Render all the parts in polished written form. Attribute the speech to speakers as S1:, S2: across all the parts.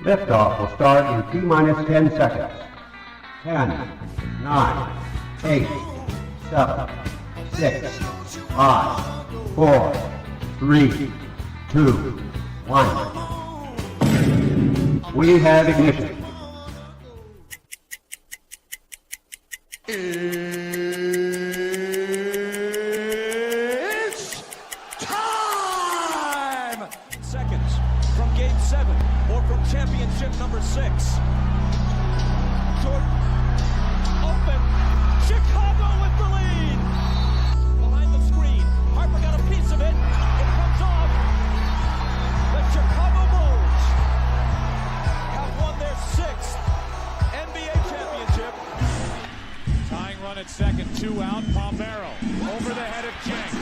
S1: Liftoff will start in T-minus 10 seconds. 10, 9, 8, 7, 6, 5, 4, 3, 2, 1. We have ignition.
S2: It's time! Seconds from Game 7 or from championship number 6. Jordan, open. Chicago with the lead. Behind the screen. Harper got a piece of it. It comes off. The Chicago Bulls have won their 6th NBA championship. Tying run at second, 2 out. Palmero over the head of Jenks.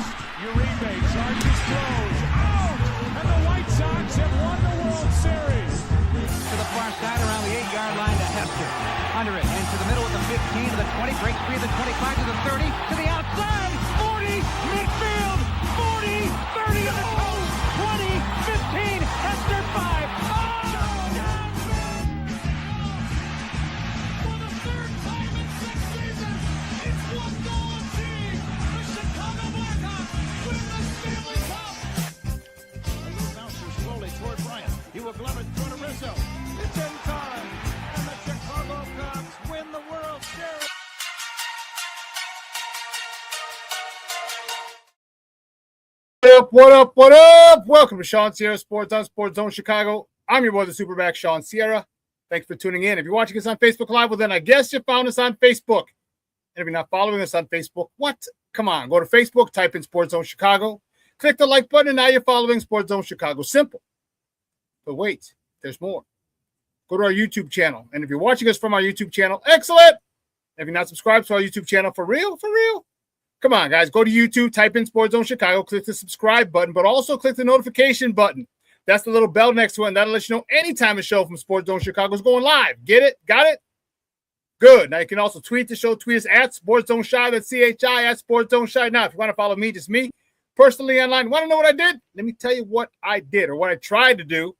S2: Uribe charges, throws, out! And the White Sox have won the World Series.
S3: To the far side around the 8-yard line to Hester. Under it, and to the middle of the 15, to the 20, break free of the 25, to the 30, to the outside, 40, midfield, 40, 30 on the coast, 20, 15, Hester 5.
S2: For the 3rd time in 6 seasons, it's one goal team. The Chicago Blackhawks win the Stanley Cup. A little bouncer slowly toward Bryant. He will glove it toward Rizzo. It's in time, and the Chicago Cubs win the World Series.
S4: What up? What up? Welcome to ShawnSierraSports on Sports Zone Chicago. I'm your boy, the SuperBack, Shawn Sierra. Thanks for tuning in. If you're watching us on Facebook Live, well, then I guess you found us on Facebook. And if you're not following us on Facebook, what? Come on, go to Facebook, type in Sports Zone Chicago, click the like button, and now you're following Sports Zone Chicago. Simple. But wait, there's more. Go to our YouTube channel. And if you're watching us from our YouTube channel, excellent. If you're not subscribed to our YouTube channel, for real, come on, guys. Go to YouTube, type in Sports Zone Chicago, click the subscribe button, but also click the notification button. That's the little bell next to it, and that'll let you know anytime a show from Sports Zone Chicago is going live. Get it? Got it? Good. Now, you can also tweet the show. Tweet us at Sports Zone Shy. That's CHI at Sports Zone Shy. Now, if you want to follow me, just me, personally online, want to know what I did? Let me tell you what I did, or what I tried to do.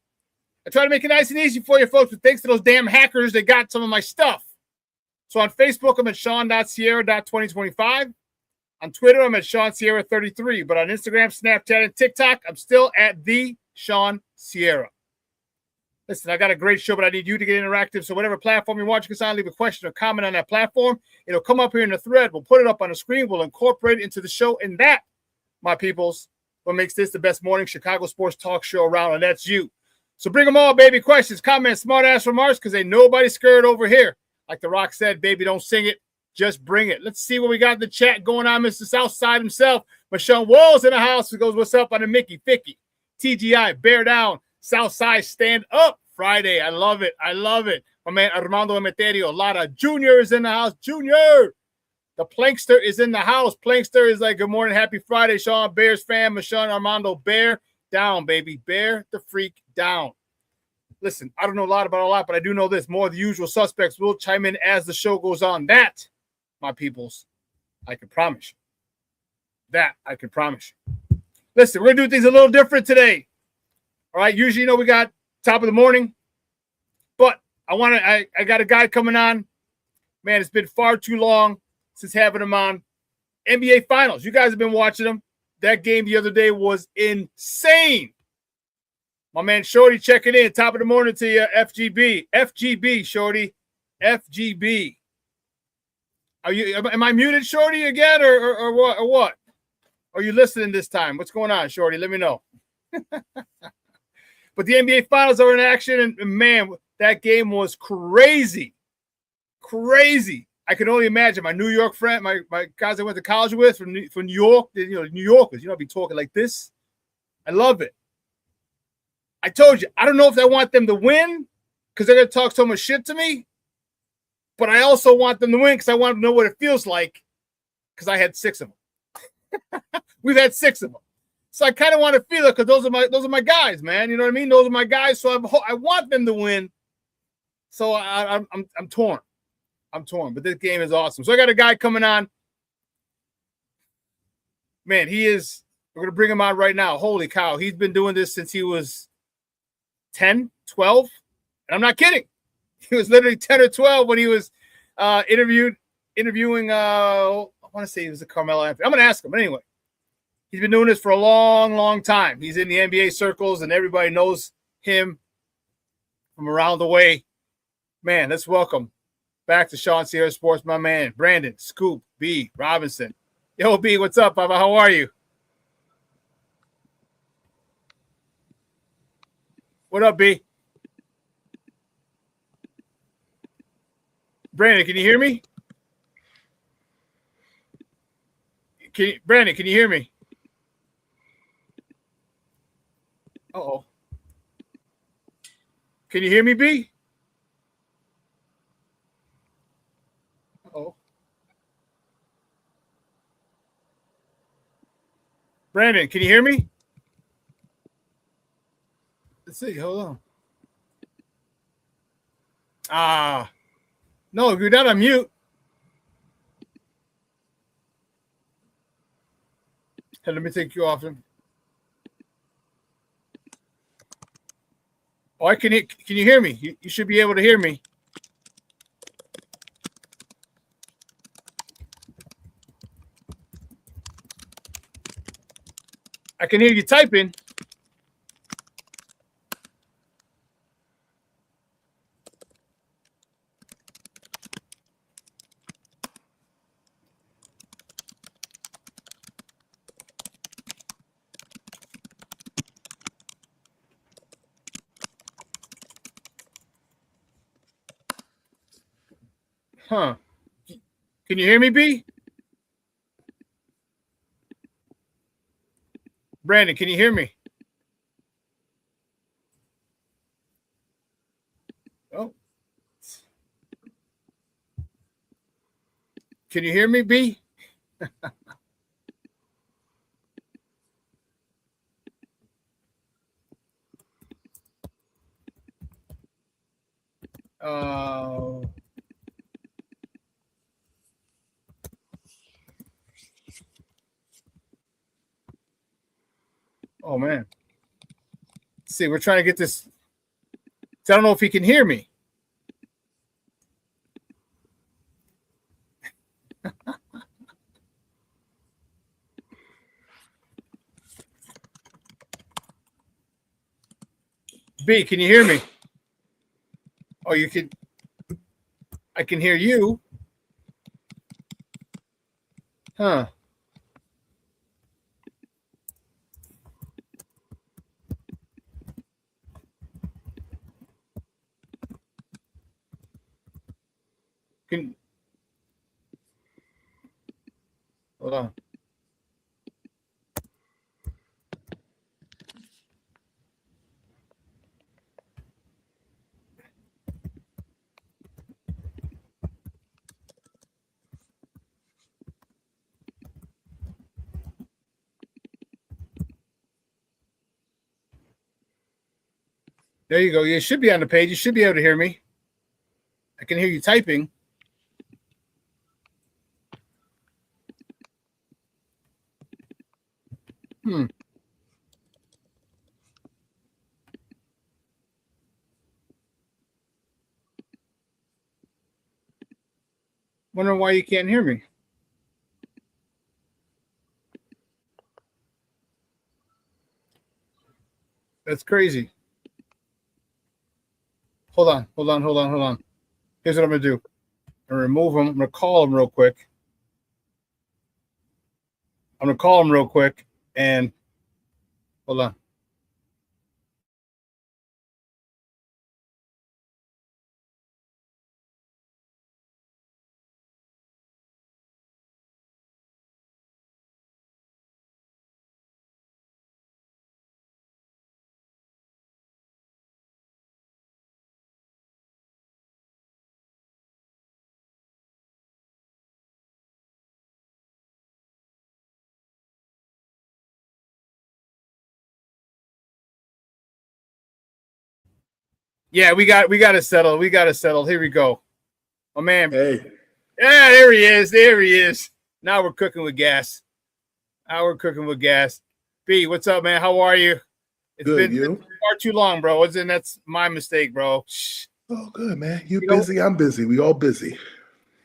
S4: I tried to make it nice and easy for you folks, but thanks to those damn hackers, they got some of my stuff. So on Facebook, I'm at Shawn.Sierra.2025. On Twitter, I'm at ShawnSierra33. But on Instagram, Snapchat, and TikTok, I'm still at the Shawn Sierra. Listen, I got a great show, but I need you to get interactive. So whatever platform you're watching us on, leave a question or comment on that platform. It'll come up here in the thread. We'll put it up on the screen. We'll incorporate it into the show. And that, my peoples, what makes this the best morning Chicago sports talk show around, and that's you. So bring them all, baby. Questions, comments, smart-ass remarks, because ain't nobody scared over here. Like The Rock said, baby, don't sing it. Just bring it. Let's see what we got in the chat going on. Mr. Southside himself, Michelle Walls in the house. He goes, what's up on the Mickey Ficky? TGI, bear down. Southside, stand up. Friday. I love it. I love it. My man Armando Emeterio. Lara Jr. is in the house. Junior. The Plankster is in the house. Plankster is like, good morning. Happy Friday, Sean. Bears fan. Michelle Armando. Bear down, baby. Bear the freak down. Listen, I don't know a lot about a lot, but I do know this. More of the usual suspects will chime in as the show goes on. That, my peoples, I can promise you. That I can promise you. Listen, we're going to do things a little different today. All right, usually, you know, we got top of the morning, but I got a guy coming on. Man, it's been far too long since having him on. NBA Finals. You guys have been watching them. That game the other day was insane. My man Shorty checking in. Top of the morning to you, FGB. FGB, Shorty. FGB. Am I muted, Shorty, again, or what? Are you listening this time? What's going on, Shorty? Let me know. But the NBA Finals are in action, and man, that game was crazy. Crazy. I can only imagine my New York friend, my guys I went to college with from New York, you know, New Yorkers, you know, be talking like this. I love it. I told you, I don't know if I want them to win because they're going to talk so much shit to me, but I also want them to win because I want them to know what it feels like because I had 6 of them. We've had 6 of them. So I kind of want to feel it because those are my guys, man. You know what I mean? Those are my guys. So I want them to win. So I'm torn. I'm torn. But this game is awesome. So I got a guy coming on. Man, we're going to bring him on right now. Holy cow. He's been doing this since he was 10, 12. And And I'm not kidding. He was literally 10 or 12 when he was interviewing. I want to say he was a Carmelo Anthony. I'm going to ask him, but anyway. He's been doing this for a long, long time. He's in the NBA circles, and everybody knows him from around the way. Man, let's welcome back to ShawnSierraSports, my man, Brandon Scoop B. Robinson. Yo, B, what's up, Baba? How are you? What up, B? Brandon, can you hear me? Brandon, can you hear me? Uh-oh. Can you hear me, B? Uh-oh. Brandon, can you hear me? Let's see. Hold on. No, you're not on mute. Hey, let me take you off him. Oh, can you hear me? You should be able to hear me. I can hear you typing. Huh. Can you hear me, B? Brandon, can you hear me? Oh. Can you hear me, B? Oh, man. Let's see, we're trying to get this. I don't know if he can hear me. B, can you hear me? Oh, you can. I can hear you. Huh. Hold on. There you go. You should be on the page. You should be able to hear me. I can hear you typing. Wondering why you can't hear me. That's crazy. Hold on. Here's what I'm going to do. I'm going to remove him. I'm going to call him real quick. And hold on. Yeah, we got to settle. Here we go. Oh, man.
S5: Hey.
S4: Yeah, there he is. Now we're cooking with gas. B, what's up, man? How are you? It's
S5: Good,
S4: been
S5: you?
S4: far too long, bro. That's my mistake, bro.
S5: Oh, good, man. You're busy. I'm busy. We all busy.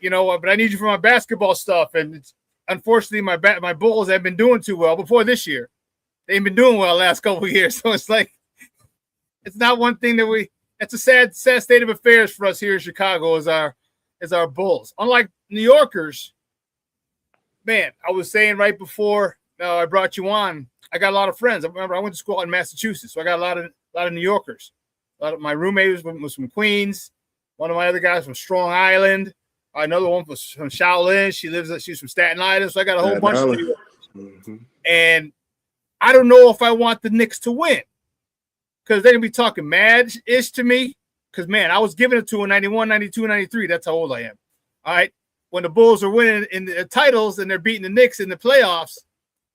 S4: You know what? But I need you for my basketball stuff. And unfortunately, my Bulls have been doing too well before this year. They've been doing well the last couple of years. So it's like, it's not one thing that it's a sad state of affairs for us here in Chicago is our Bulls. Unlike New Yorkers, man, I was saying right before I brought you on, I got a lot of friends. I remember I went to school in Massachusetts, so I got a lot of New Yorkers. A lot of my roommate was from Queens. One of my other guys from Strong Island. Another one was from Shaolin. She's from Staten Island. So I got a whole bunch of New Yorkers.
S5: Mm-hmm.
S4: And I don't know if I want the Knicks to win because they're going to be talking mad-ish to me because, man, I was giving it to them 91, 92, 93. That's how old I am. All right. When the Bulls are winning in the titles and they're beating the Knicks in the playoffs.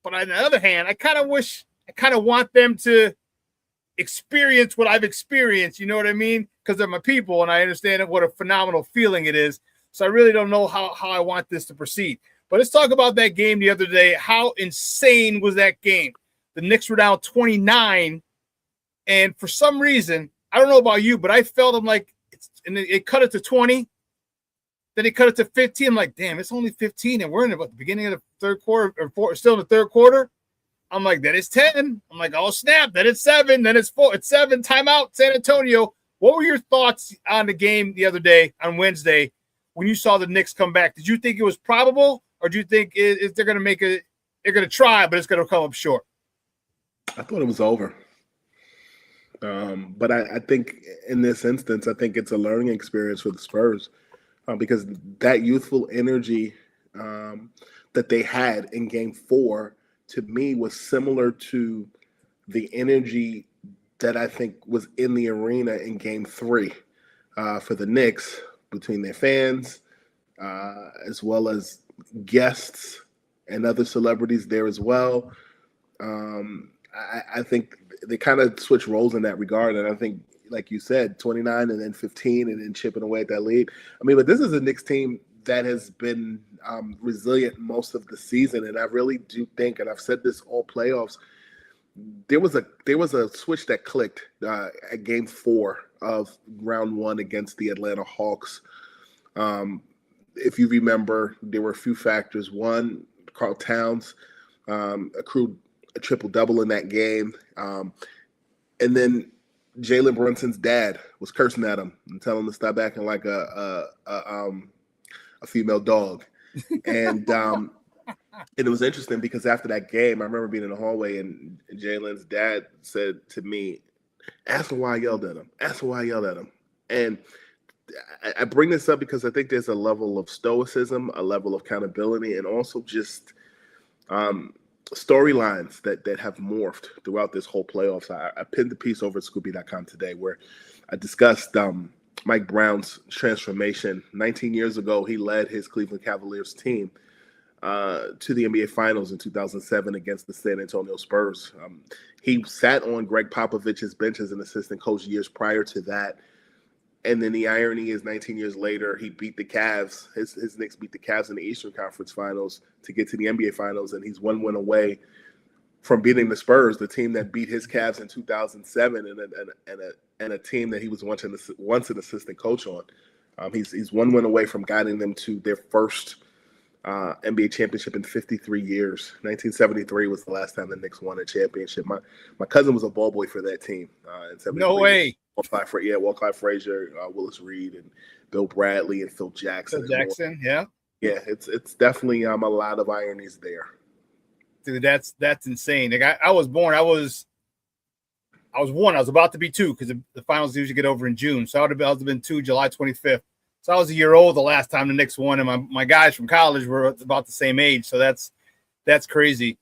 S4: But on the other hand, I kind of want them to experience what I've experienced. You know what I mean? Because they're my people and I understand what a phenomenal feeling it is. So I really don't know how I want this to proceed. But let's talk about that game the other day. How insane was that game? The Knicks were down 29. And for some reason, I don't know about you, but I felt them like it cut it to 20. Then it cut it to 15. I'm like, damn, it's only 15. And we're in the beginning of the third quarter or still in the third quarter. I'm like, that is 10. I'm like, oh, snap. Then it's 7. Then it's 4. It's 7. Timeout, San Antonio. What were your thoughts on the game the other day on Wednesday when you saw the Knicks come back? Did you think it was probable or do you think they're going to they're going to try, but it's going to come up short?
S5: I thought it was over. But I think in this instance, I think it's a learning experience for the Spurs because that youthful energy that they had in Game 4, to me, was similar to the energy that I think was in the arena in Game 3 for the Knicks between their fans as well as guests and other celebrities there as well. I think they kind of switch roles in that regard. And I think, like you said, 29 and then 15 and then chipping away at that lead. I mean, but this is a Knicks team that has been resilient most of the season. And I really do think, and I've said this all playoffs, there was a switch that clicked at Game 4 of round 1 against the Atlanta Hawks. If you remember, there were a few factors. One, Karl Towns accrued a triple-double in that game. And then Jalen Brunson's dad was cursing at him and telling him to stop acting like a female dog. And it was interesting because after that game, I remember being in the hallway and Jalen's dad said to me, ask him why I yelled at him. Ask him why I yelled at him. And I bring this up because I think there's a level of stoicism, a level of accountability, and also just storylines that have morphed throughout this whole playoffs. I pinned the piece over at Scoopy.com today where I discussed Mike Brown's transformation. 19 years ago, he led his Cleveland Cavaliers team to the NBA Finals in 2007 against the San Antonio Spurs. He sat on Greg Popovich's bench as an assistant coach years prior to that. And then the irony is 19 years later, he beat the Cavs. His Knicks beat the Cavs in the Eastern Conference Finals to get to the NBA Finals, and he's one win away from beating the Spurs, the team that beat his Cavs in 2007 and a team that he was once an assistant coach on. He's one win away from guiding them to their first NBA championship in 53 years. 1973 was the last time the Knicks won a championship. My cousin was a ball boy for that team in 73.
S4: No way.
S5: Walt Clyde Frazier, Willis Reed, and Bill Bradley, and Phil Jackson.
S4: Yeah.
S5: Yeah, it's definitely a lot of ironies there.
S4: Dude, that's insane. Like I was born. I was 1. I was about to be 2 because the finals usually get over in June. So I would have been 2, July 25th. So I was a year old the last time the Knicks won, and my guys from college were about the same age. So that's crazy.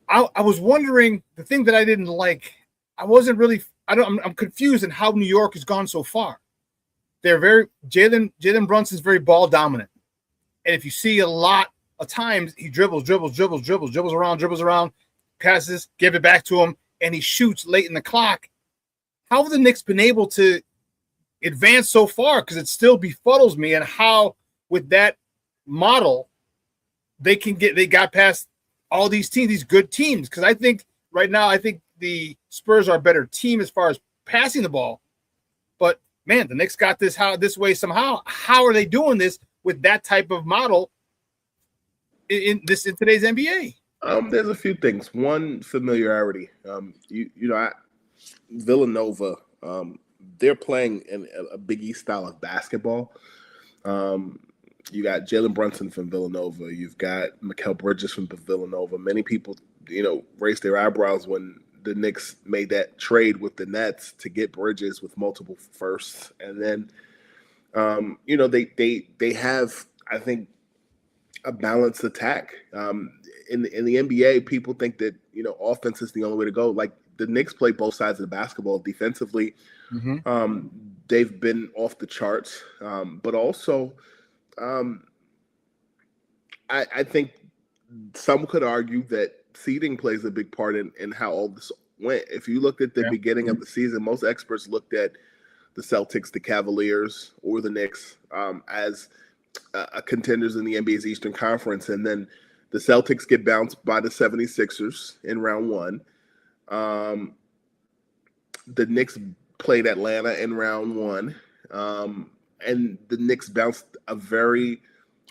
S4: I was wondering, the thing that I didn't like, I'm confused in how New York has gone so far. They're Jalen Brunson's very ball dominant. And if you see a lot of times, he dribbles around, passes, give it back to him, and he shoots late in the clock. How have the Knicks been able to advance so far? Because it still befuddles me, and how with that model they got past all these teams, these good teams. Because I think right now, I think the Spurs are a better team as far as passing the ball. But man, the Knicks got this way somehow. How are they doing this with that type of model in today's NBA?
S5: There's a few things. One, familiarity. Villanova. They're playing in a Big East style of basketball. You got Jalen Brunson from Villanova. You've got Mikal Bridges from Villanova. Many people, raised their eyebrows when the Knicks made that trade with the Nets to get Bridges with multiple firsts. And then, they have, I think, a balanced attack. In the NBA, people think that, offense is the only way to go. Like, the Knicks play both sides of the basketball. Defensively, they've been off the charts. But also, I think some could argue that seeding plays a big part in how all this went. If you looked at the beginning of the season, most experts looked at the Celtics, the Cavaliers, or the Knicks as contenders in the NBA's Eastern Conference. And then the Celtics get bounced by the 76ers in round one. The Knicks played Atlanta in round one. And the Knicks bounced a very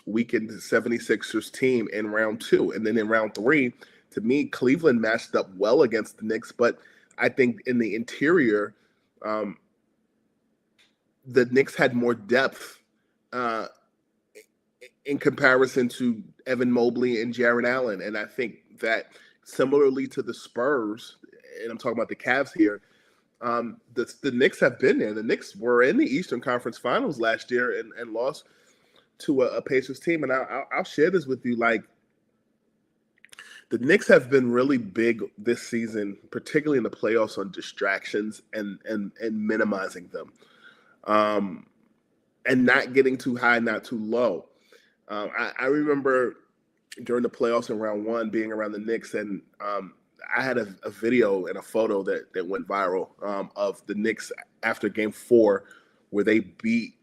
S5: weakened 76ers team in round two. And then in round three, to me, Cleveland matched up well against the Knicks. But I think in the interior, the Knicks had more depth in comparison to Evan Mobley and Jarrett Allen. And I think that similarly to the Spurs, and I'm talking about the Cavs here, the Knicks have been there. The Knicks were in the Eastern Conference Finals last year and lost to a Pacers team. And I'll share this with you. Like, the Knicks have been really big this season, particularly in the playoffs, on distractions and minimizing them, and not getting too high, not too low. I remember during the playoffs in round one being around the Knicks, and I had a video and a photo that went viral of the Knicks after Game 4, where they beat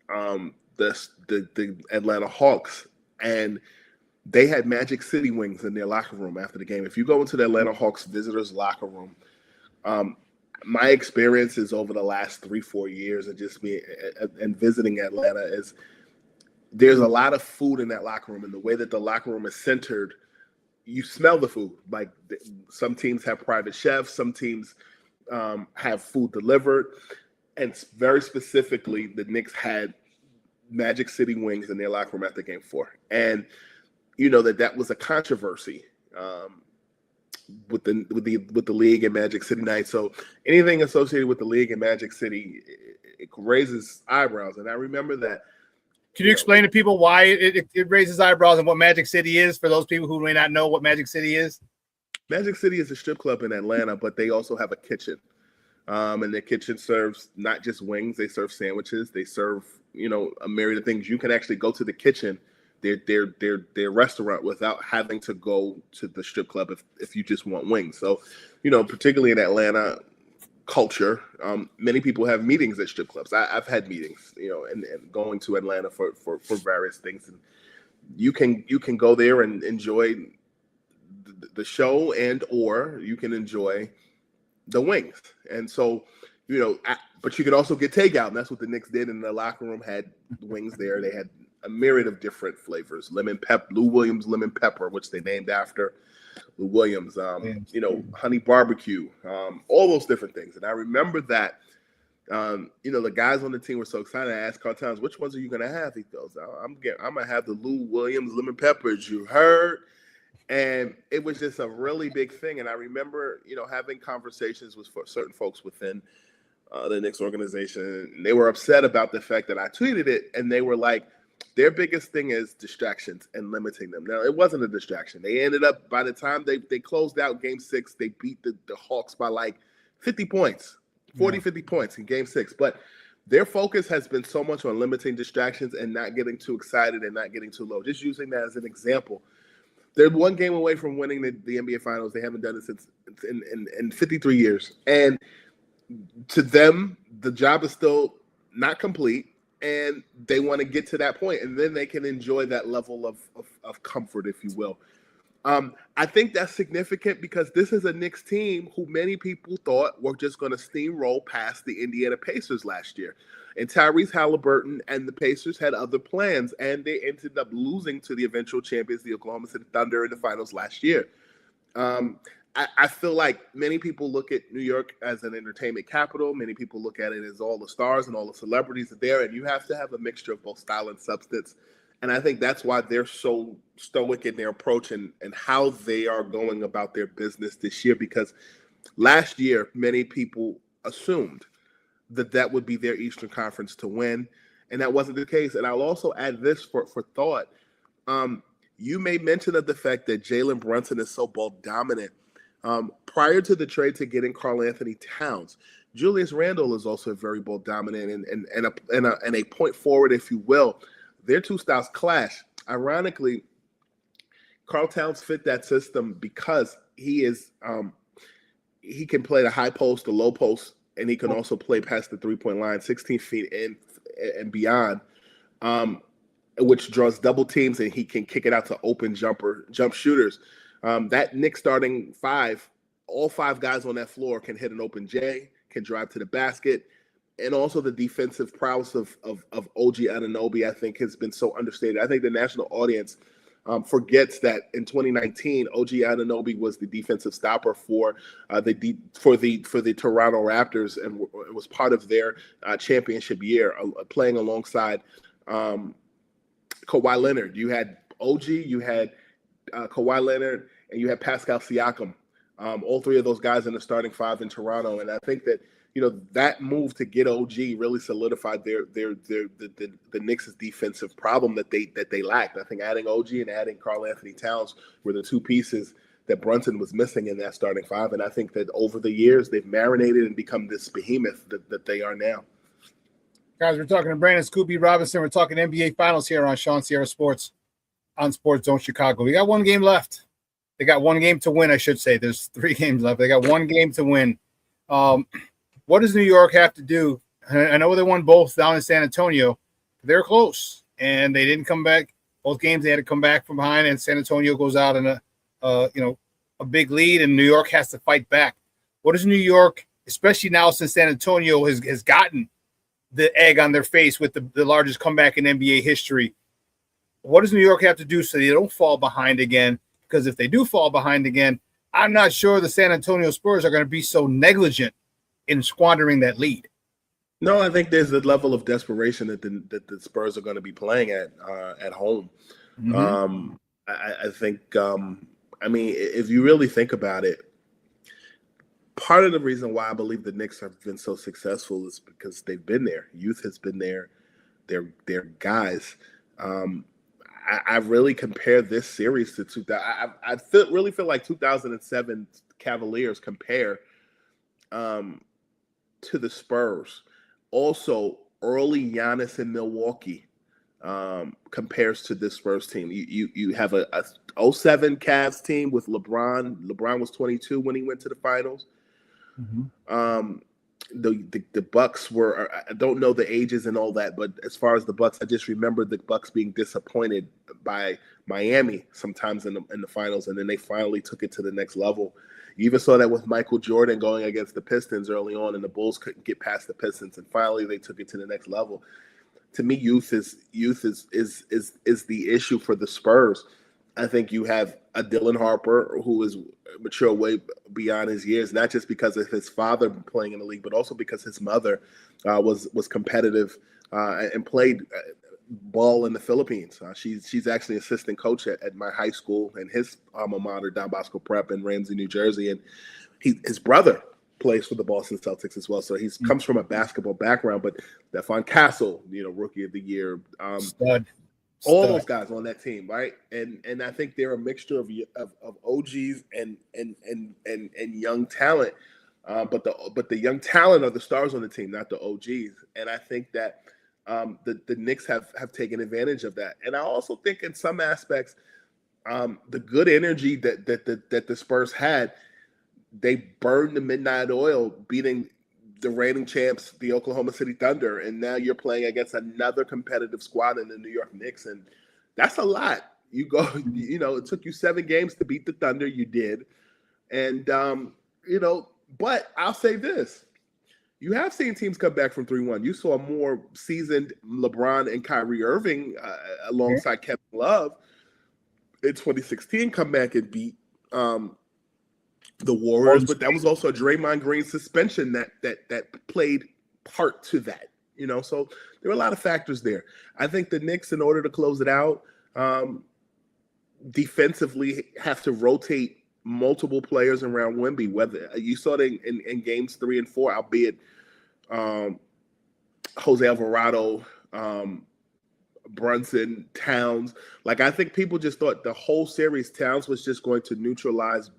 S5: the Atlanta Hawks, and they had Magic City wings in their locker room after the game. If you go into the Atlanta Hawks visitors' locker room, my experiences over the last 3-4 years and just me and visiting Atlanta is there's a lot of food in that locker room, and the way that the locker room is centered, you smell the food. Like, some teams have private chefs, some teams have food delivered, and very specifically, the Knicks had Magic City wings in their locker room after Game 4, and that was a controversy with the league and Magic City night. So anything associated with the league and Magic City, it raises eyebrows. And I remember that.
S4: Can you explain to people why it raises eyebrows and what Magic City is for those people who may not know what Magic City is?
S5: Magic City is a strip club in Atlanta, but they also have a kitchen. And their kitchen serves not just wings, they serve sandwiches, they serve, a myriad of things. You can actually go to the kitchen, their restaurant, without having to go to the strip club if you just want wings. So, particularly in Atlanta culture, many people have meetings at strip clubs. I've had meetings, and going to Atlanta for various things. And you can go there and enjoy the show, and or you can enjoy the wings. And so, but you could also get takeout, and that's what the Knicks did. In the locker room, had wings there. They had a myriad of different flavors: Lou Williams lemon pepper, which they named after Lou Williams. Honey barbecue, all those different things. And I remember that. The guys on the team were so excited. I asked Carl Towns, "Which ones are you gonna have?" He goes, "I'm gonna have the Lou Williams lemon peppers. You heard." And it was just a really big thing. And I remember, having conversations with certain folks within the Knicks organization. And they were upset about the fact that I tweeted it. And they were like, their biggest thing is distractions and limiting them. Now, it wasn't a distraction. They ended up, by the time they closed out Game 6, they beat the Hawks by like 50 points, 50 points in Game 6. But their focus has been so much on limiting distractions and not getting too excited and not getting too low. Just using that as an example. They're one game away from winning the NBA Finals. They haven't done it since in 53 years. And to them, the job is still not complete, and they want to get to that point, and then they can enjoy that level of comfort, if you will. I think that's significant because this is a Knicks team who many people thought were just going to steamroll past the Indiana Pacers last year. And Tyrese Halliburton and the Pacers had other plans, and they ended up losing to the eventual champions, the Oklahoma City Thunder, in the finals last year. I feel like many people look at New York as an entertainment capital. Many people look at it as all the stars and all the celebrities are there, and you have to have a mixture of both style and substance. And I think that's why they're so stoic in their approach and how they are going about their business this year, because last year, many people assumed that would be their Eastern Conference to win, and that wasn't the case. And I'll also add this for thought. You made mention of the fact that Jalen Brunson is so ball dominant. Prior to the trade to getting Karl Anthony Towns, Julius Randle is also very ball dominant and a point forward, if you will. Their two styles clash. Ironically, Karl Towns fit that system because he can play the high post, the low post, and he can also play past the 3-point line, 16 feet and beyond, which draws double teams, and he can kick it out to open jump shooters. That Knicks starting five, all five guys on that floor can hit an open J, can drive to the basket, and also the defensive prowess of OG Anunoby, I think, has been so understated. I think the national audience forgets that in 2019, OG Anunoby was the defensive stopper for the Toronto Raptors, and it was part of their championship year, playing alongside Kawhi Leonard. You had OG, you had Kawhi Leonard, and you had Pascal Siakam. All three of those guys in the starting five in Toronto, and I think that that move to get OG really solidified the Knicks' defensive problem that they lacked. I think adding OG and adding Karl Anthony Towns were the two pieces that Brunson was missing in that starting five, and I think that over the years they've marinated and become this behemoth that they are now.
S4: Guys, we're talking to Brandon Scoopy Robinson. We're talking NBA Finals here on ShawnSierraSports on Sports Zone Chicago. We got one game left. They got one game to win, I should say. There's 3 games left. They got one game to win. What does New York have to do? I know they won both down in San Antonio. They're close, and they didn't come back. Both games they had to come back from behind, and San Antonio goes out in a big lead, and New York has to fight back. What does New York, especially now since San Antonio has gotten the egg on their face with the largest comeback in NBA history, what does New York have to do so they don't fall behind again? Because if they do fall behind again, I'm not sure the San Antonio Spurs are going to be so negligent in squandering that lead.
S5: No, I think there's a level of desperation that the Spurs are going to be playing at home. Mm-hmm. I think, if you really think about it, part of the reason why I believe the Knicks have been so successful is because they've been there. Youth has been there. They're guys. I really compare this series to 2000. I really feel like 2007 Cavaliers compare to the Spurs. Also, early Giannis in Milwaukee compares to this Spurs team. You have a 07 Cavs team with LeBron. LeBron was 22 when he went to the finals. Mm-hmm. The Bucks were, I don't know the ages and all that, but as far as the Bucks, I just remember the Bucks being disappointed by Miami sometimes in the finals, and then they finally took it to the next level. You even saw that with Michael Jordan going against the Pistons early on, and the Bulls couldn't get past the Pistons, and finally they took it to the next level. To me, youth is the issue for the Spurs. I think you have a Dylan Harper who is mature way beyond his years, not just because of his father playing in the league, but also because his mother was competitive and played ball in the Philippines. She's actually assistant coach at my high school and his alma mater, Don Bosco Prep in Ramsey, New Jersey, and his brother plays for the Boston Celtics as well. So he comes from a basketball background. But Stephon Castle, Rookie of the Year, all those guys on that team, right? And I think they're a mixture of OGs and young talent. But the young talent are the stars on the team, not the OGs. And I think that the Knicks have taken advantage of that. And I also think in some aspects, the good energy that the Spurs had, they burned the midnight oil, beating the reigning champs, the Oklahoma City Thunder, and now you're playing against another competitive squad in the New York Knicks, and that's a lot You go, it took you 7 games to beat the Thunder. You did. And, but I'll say this. You have seen teams come back from 3-1. You saw a more seasoned LeBron and Kyrie Irving alongside Kevin Love in 2016 come back and beat the Warriors. But that was also a Draymond Green suspension that played part to that. So there were a lot of factors there. I think the Knicks, in order to close it out, defensively have to rotate multiple players around Wemby. Whether you saw it in games 3 and 4, albeit Jose Alvarado, Brunson, Towns. Like, I think people just thought the whole series Towns was just going to neutralize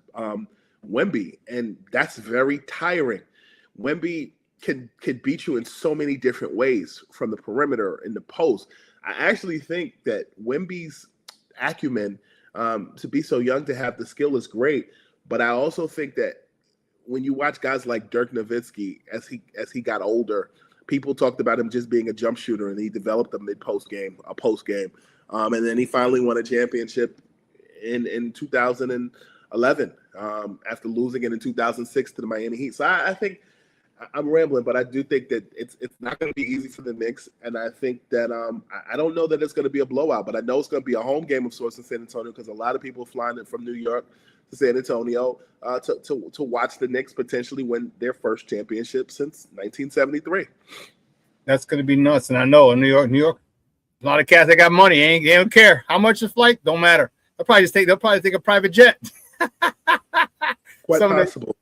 S5: Wemby, and that's very tiring. Wemby can beat you in so many different ways from the perimeter in the post. I actually think that Wemby's acumen, to be so young to have the skill, is great. But I also think that when you watch guys like Dirk Nowitzki as he got older, people talked about him just being a jump shooter, and he developed a post game, and then he finally won a championship in 2011 after losing it in 2006 to the Miami Heat. So I think I'm rambling, but I do think that it's not going to be easy for the Knicks, and I think that I don't know that it's going to be a blowout, but I know it's going to be a home game of sorts in San Antonio because a lot of people are flying in from New York to San Antonio to watch the Knicks potentially win their first championship since 1973.
S4: That's going to be nuts, and I know in New York, a lot of cats that got money, they don't care how much the flight, don't matter. They'll probably take a private jet.
S5: Quite possible.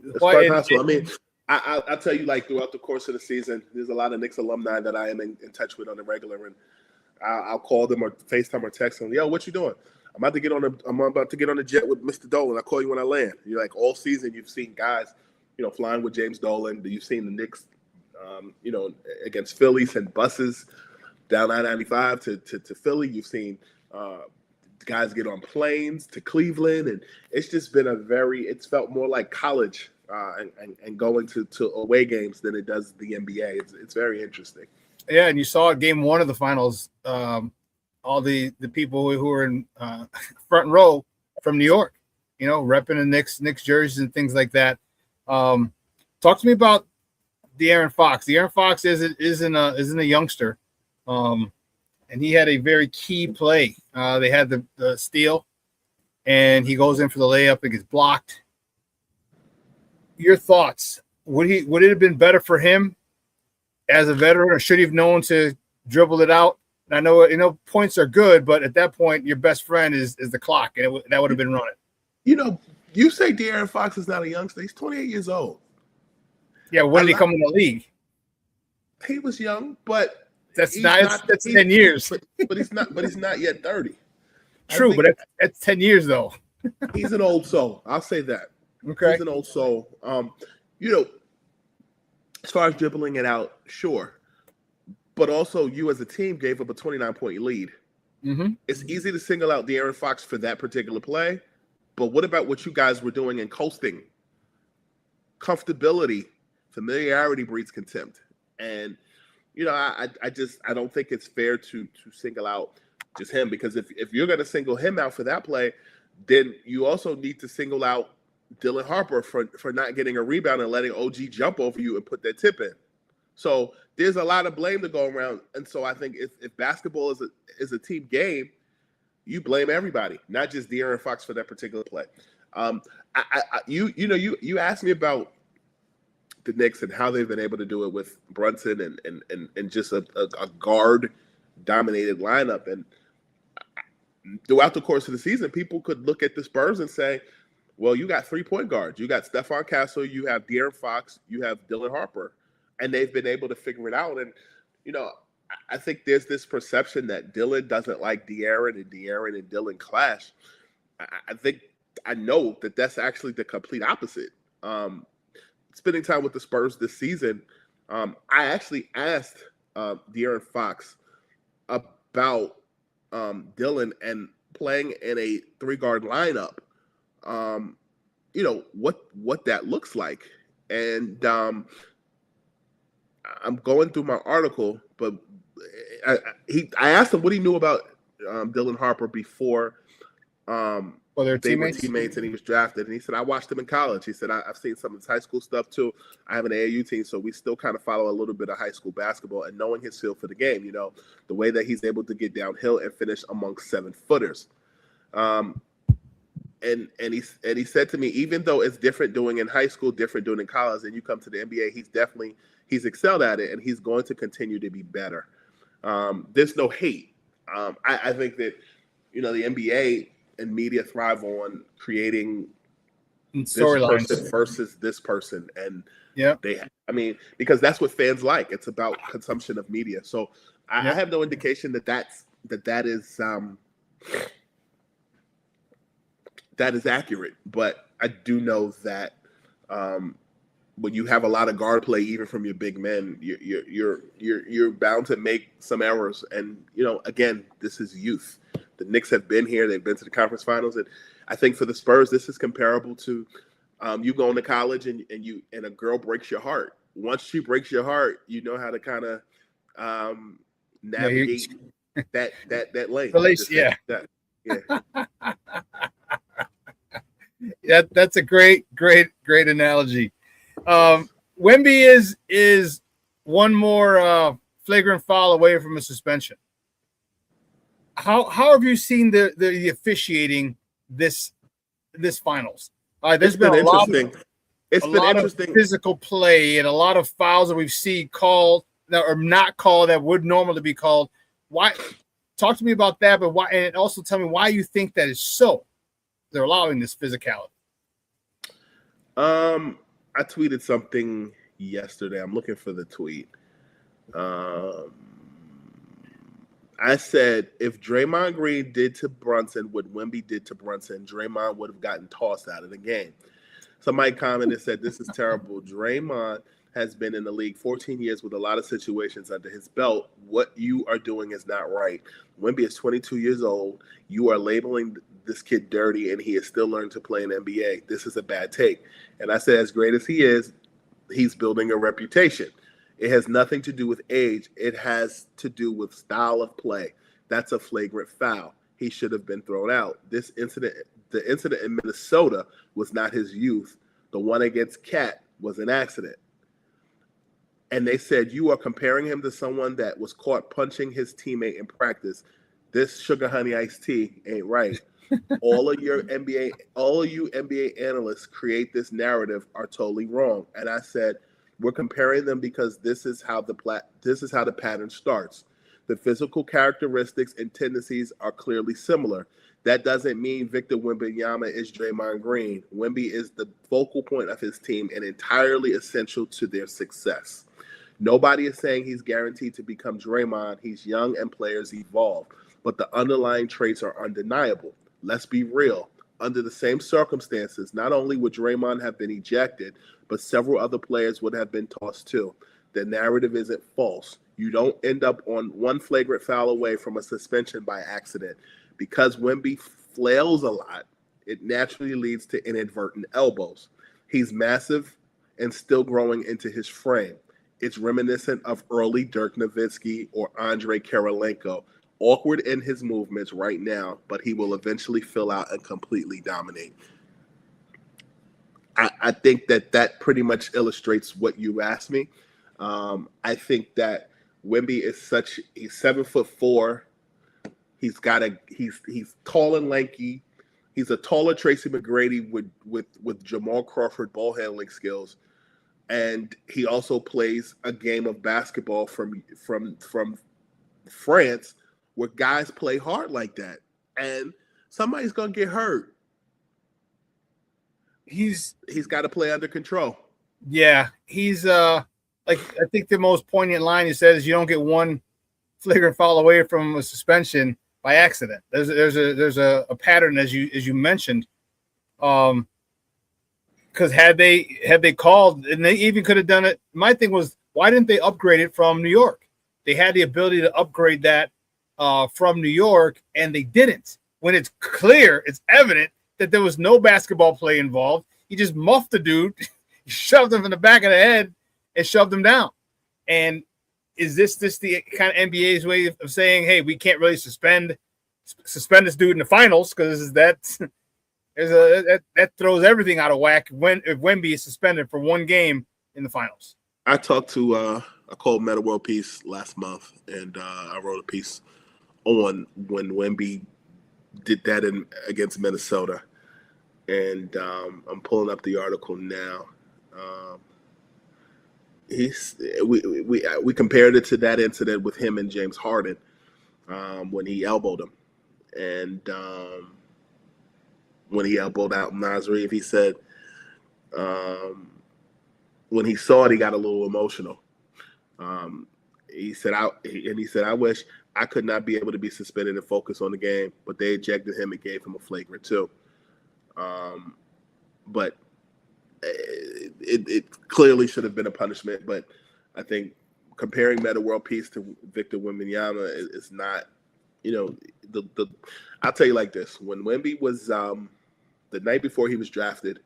S5: It's quite possible. I mean, I'll tell you, like, throughout the course of the season, there's a lot of Knicks alumni that I am in touch with on the regular, and I'll call them or FaceTime or text them. Yo, what you doing? I'm about to get on a jet with Mr. Dolan. I'll call you when I land. You're like, all season you've seen guys, flying with James Dolan. You've seen the Knicks, against Philly, send buses down I-95 to Philly. You've seen guys get on planes to Cleveland, and it's just been it's felt more like college and going to away games than it does the NBA. It's very interesting.
S4: Yeah, and you saw game 1 of the finals, all the people who were in front row from New York, repping the Knicks jerseys and things like that. Talk to me about De'Aaron Fox. De'Aaron Fox isn't a youngster, and he had a very key play. They had the steal, and he goes in for the layup. It gets blocked. Your thoughts? Would it have been better for him as a veteran, or should he have known to dribble it out? And I know, points are good, but at that point, your best friend is the clock, and that would have been running.
S5: You say De'Aaron Fox is not a youngster. He's 28 years old.
S4: Yeah, when did he come in the league?
S5: He was young, but
S4: that's 10 years.
S5: But he's not yet 30.
S4: True, but that's 10 years though.
S5: He's an old soul. I'll say that.
S4: Okay.
S5: He's an old soul. As far as dribbling it out, sure. But also, you as a team gave up a 29-point lead.
S4: Mm-hmm.
S5: It's easy to single out De'Aaron Fox for that particular play, but what about what you guys were doing in coasting? Comfortability, familiarity breeds contempt. And, I don't think it's fair to single out just him, because if you're going to single him out for that play, then you also need to single out Dylan Harper for not getting a rebound and letting OG jump over you and put that tip in. So there's a lot of blame to go around. And so I think if basketball is a team game, you blame everybody, not just De'Aaron Fox for that particular play. You asked me about the Knicks and how they've been able to do it with Brunson and just a guard-dominated lineup. And throughout the course of the season, people could look at the Spurs and say, well, you got 3 point guards. You got Stephon Castle, you have De'Aaron Fox, you have Dylan Harper. And they've been able to figure it out. And, I think there's this perception that Dylan doesn't like De'Aaron and Dylan clash. I know that that's actually the complete opposite. Spending time with the Spurs this season, I actually asked De'Aaron Fox about Dylan and playing in a 3-guard lineup. What that looks like. And I'm going through my article, but I asked him what he knew about Dylan Harper before
S4: Their
S5: they were
S4: teammates?
S5: teammates and he was drafted. And he said, I watched him in college. He said, I've seen some of his high school stuff too. I have an AAU team, so we still kind of follow a little bit of high school basketball and knowing his feel for the game, you know, the way that he's able to get downhill and finish amongst 7-footers. And he said to me, even though it's different doing in high school, different doing in college, and you come to the NBA, he's excelled at it and he's going to continue to be better. There's no hate. I think that, you know, the NBA and media thrive on creating
S4: Storylines
S5: this person versus this person. And
S4: yeah,
S5: because that's what fans like. It's about consumption of media. So I have no indication that is accurate. But I do know that when you have a lot of guard play, even from your big men, you're bound to make some errors. And you know, again, this is youth. The Knicks have been here; they've been to the conference finals, and I think for the Spurs, this is comparable to you going to college and a girl breaks your heart. Once she breaks your heart, you know how to kind of navigate that lane.
S4: Yeah, that's a great analogy. Wemby is one more flagrant foul away from a suspension. How have you seen the officiating this finals? There's been a lot of physical play and a lot of fouls that we've seen called that are not called that would normally be called. Why? Talk to me about that, but why? And also tell me why you think that is so. They're allowing this physicality.
S5: I tweeted something yesterday. I'm looking for the tweet. I said, if Draymond Green did to Brunson what Wemby did to Brunson, Draymond would have gotten tossed out of the game. Somebody commented and said, this is terrible. Draymond has been in the league 14 years with a lot of situations under his belt. What you are doing is not right. Wemby is 22 years old. You are labeling this kid dirty, and he is still learning to play in the NBA. This is a bad take. And I said, as great as he is, he's building a reputation. It has nothing to do with age. It has to do with style of play. That's a flagrant foul. He should have been thrown out. The incident in Minnesota was not his youth. The one against Cat was an accident. And they said, you are comparing him to someone that was caught punching his teammate in practice. This sugar honey iced tea ain't right. All of you NBA analysts create this narrative are totally wrong. And I said, we're comparing them because this is how the pattern starts. The physical characteristics and tendencies are clearly similar. That doesn't mean Victor Wembanyama is Draymond Green. Wemby is the focal point of his team and entirely essential to their success. Nobody is saying he's guaranteed to become Draymond. He's young and players evolve, but the underlying traits are undeniable. Let's be real. Under the same circumstances, not only would Draymond have been ejected, but several other players would have been tossed too. The narrative isn't false. You don't end up on one flagrant foul away from a suspension by accident. Because Wemby flails a lot, it naturally leads to inadvertent elbows. He's massive and still growing into his frame. It's reminiscent of early Dirk Nowitzki or Andrei Kirilenko. Awkward in his movements right now, but he will eventually fill out and completely dominate. I think that pretty much illustrates what you asked me. I think that Wemby is he's 7'4". He's tall and lanky. He's a taller Tracy McGrady with Jamal Crawford ball handling skills. And he also plays a game of basketball from France where guys play hard like that. And somebody's going to get hurt. He's got to play under control.
S4: Yeah, he's I think the most poignant line he said is you don't get one flagrant foul away from a suspension by accident. There's a pattern as you mentioned. Because had they called, and they even could have done it. My thing was, why didn't they upgrade it from New York? They had the ability to upgrade that from New York, and they didn't. When it's clear, it's evident that there was no basketball play involved. He just muffed the dude, shoved him in the back of the head, and shoved him down. And is this the kind of NBA's way of saying, hey, we can't really suspend suspend this dude in the finals because that throws everything out of whack if Wemby is suspended for one game in the finals.
S5: I talked to I called Meta World Peace last month, and I wrote a piece on when Wemby did that against Minnesota, and I'm pulling up the article now. We compared it to that incident with him and James Harden when he elbowed him, and when he elbowed out Naz Reid, he said when he saw it, he got a little emotional. He said, I wish I could not be able to be suspended and focus on the game, but they ejected him and gave him a flagrant too. But it clearly should have been a punishment. But I think comparing Meta World Peace to Victor Wembanyama is not, I'll tell you like this. When Wemby was the night before he was drafted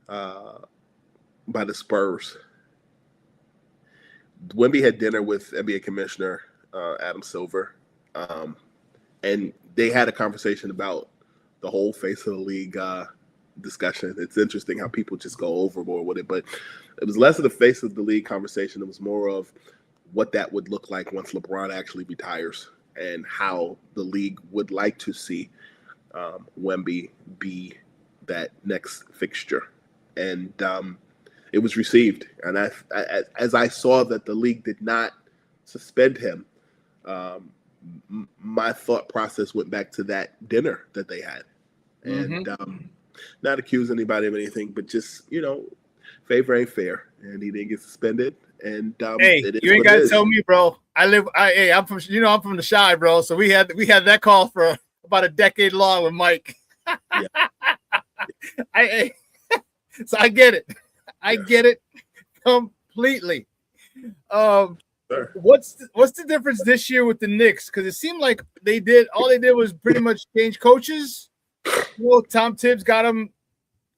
S5: by the Spurs, Wemby had dinner with NBA Commissioner Adam Silver, and they had a conversation about the whole face of the league discussion. It's interesting how people just go overboard with it, but it was less of the face of the league conversation. It was more of what that would look like once LeBron actually retires and how the league would like to see Wemby be that next fixture. And it was received. And as I saw that the league did not suspend him, my thought process went back to that dinner that they had. And not accuse anybody of anything, but just, favor ain't fair. And he didn't get suspended. And
S4: hey, you ain't got to tell me, bro. I'm from the Shy, bro. So we had that call for about a decade long with Mike. So I get it. I get it completely. What's the difference this year with the Knicks? Because it seemed like all they did was pretty much change coaches. Tom Tibbs got them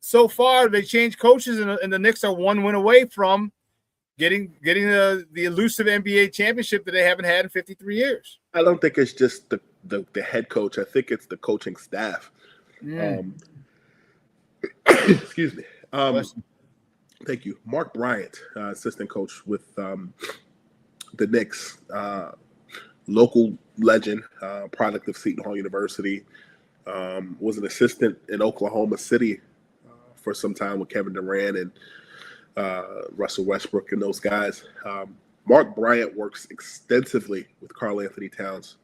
S4: so far. They changed coaches, and the Knicks are one win away from getting the elusive NBA championship that they haven't had in 53 years.
S5: I don't think it's just the head coach. I think it's the coaching staff. Excuse me. Thank you. Mark Bryant, assistant coach with the Knicks, local legend, product of Seton Hall University, was an assistant in Oklahoma City for some time with Kevin Durant and Russell Westbrook and those guys. Mark Bryant works extensively with Karl Anthony Towns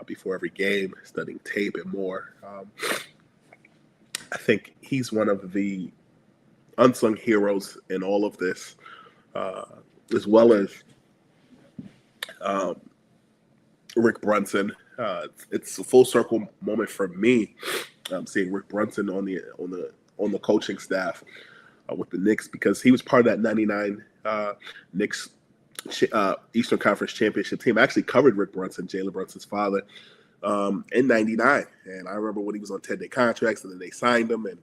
S5: before every game, studying tape and more. I think he's one of the unsung heroes in all of this, as well as Rick Brunson. It's a full circle moment for me, seeing Rick Brunson on the coaching staff with the Knicks, because he was part of that '99 Knicks Eastern Conference Championship team. I actually covered Rick Brunson, Jalen Brunson's father, in '99, and I remember when he was on 10-day contracts, and then they signed him and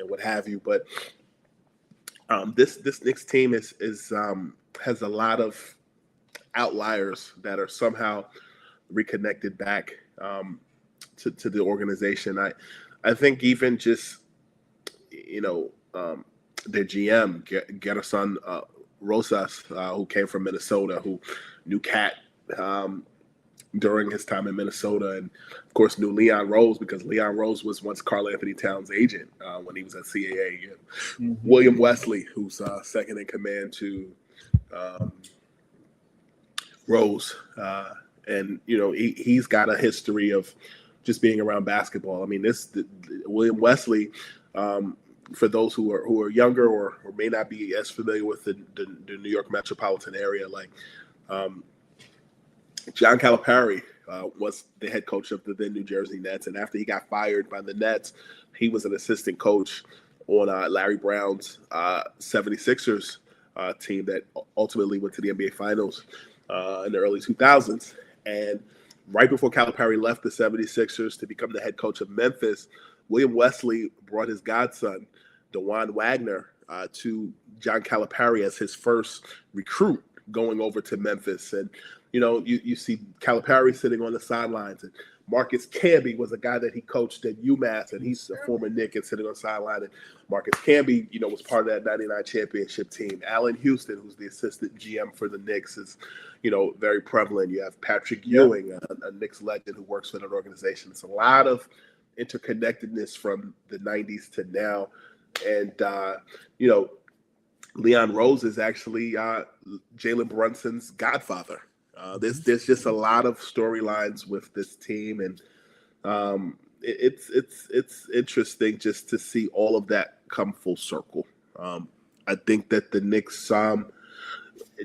S5: what have you. But this Knicks team has a lot of outliers that are somehow reconnected back to the organization. I think even just their GM Gerson Rosas, who came from Minnesota, who knew Cat during his time in Minnesota, and of course knew Leon Rose because Leon Rose was once Karl Anthony Towns' agent when he was at CAA. William Wesley, who's second in command to Rose, and he's got a history of just being around basketball. I mean, William Wesley, for those who are younger or may not be as familiar with the New York metropolitan area, like John Calipari was the head coach of the then New Jersey Nets, and after he got fired by the Nets, he was an assistant coach on Larry Brown's 76ers team that ultimately went to the NBA Finals in the early 2000s. And right before Calipari left the 76ers to become the head coach of Memphis, William Wesley brought his godson, DeJuan Wagner, to John Calipari as his first recruit going over to Memphis. And, you see Calipari sitting on the sidelines, and Marcus Camby was a guy that he coached at UMass, and he's a former Knick and sitting on the sideline. And Marcus Camby, was part of that 99 championship team. Allen Houston, who's the assistant GM for the Knicks, is, very prevalent. You have Patrick Ewing, a Knicks legend who works for that organization. It's a lot of interconnectedness from the 90s to now. And, Leon Rose is actually Jalen Brunson's godfather. There's just a lot of storylines with this team, and it's interesting just to see all of that come full circle. I think that the Knicks,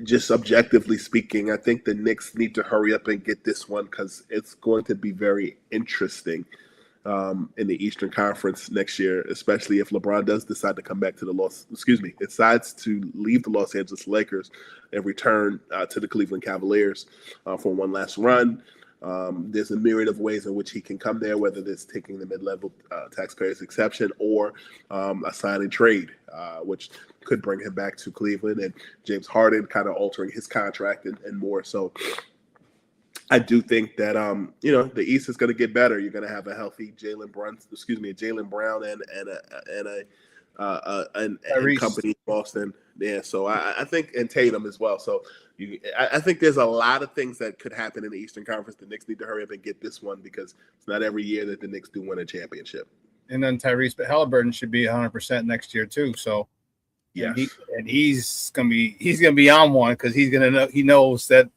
S5: just objectively speaking, I think the Knicks need to hurry up and get this one because it's going to be very interesting in the Eastern Conference next year, especially if LeBron does decide to come back to decides to leave the Los Angeles Lakers and return to the Cleveland Cavaliers for one last run. There's a myriad of ways in which he can come there, whether it's taking the mid-level taxpayers exception or a sign and trade, which could bring him back to Cleveland, and James Harden kind of altering his contract and more. So I do think that the East is going to get better. You're going to have a healthy Jalen Brown and company in Boston. Yeah, so I think, and Tatum as well. So I think there's a lot of things that could happen in the Eastern Conference. The Knicks need to hurry up and get this one because it's not every year that the Knicks do win a championship.
S4: And then Tyrese Halliburton should be 100% next year too. So yeah, he's gonna be on one because he knows that.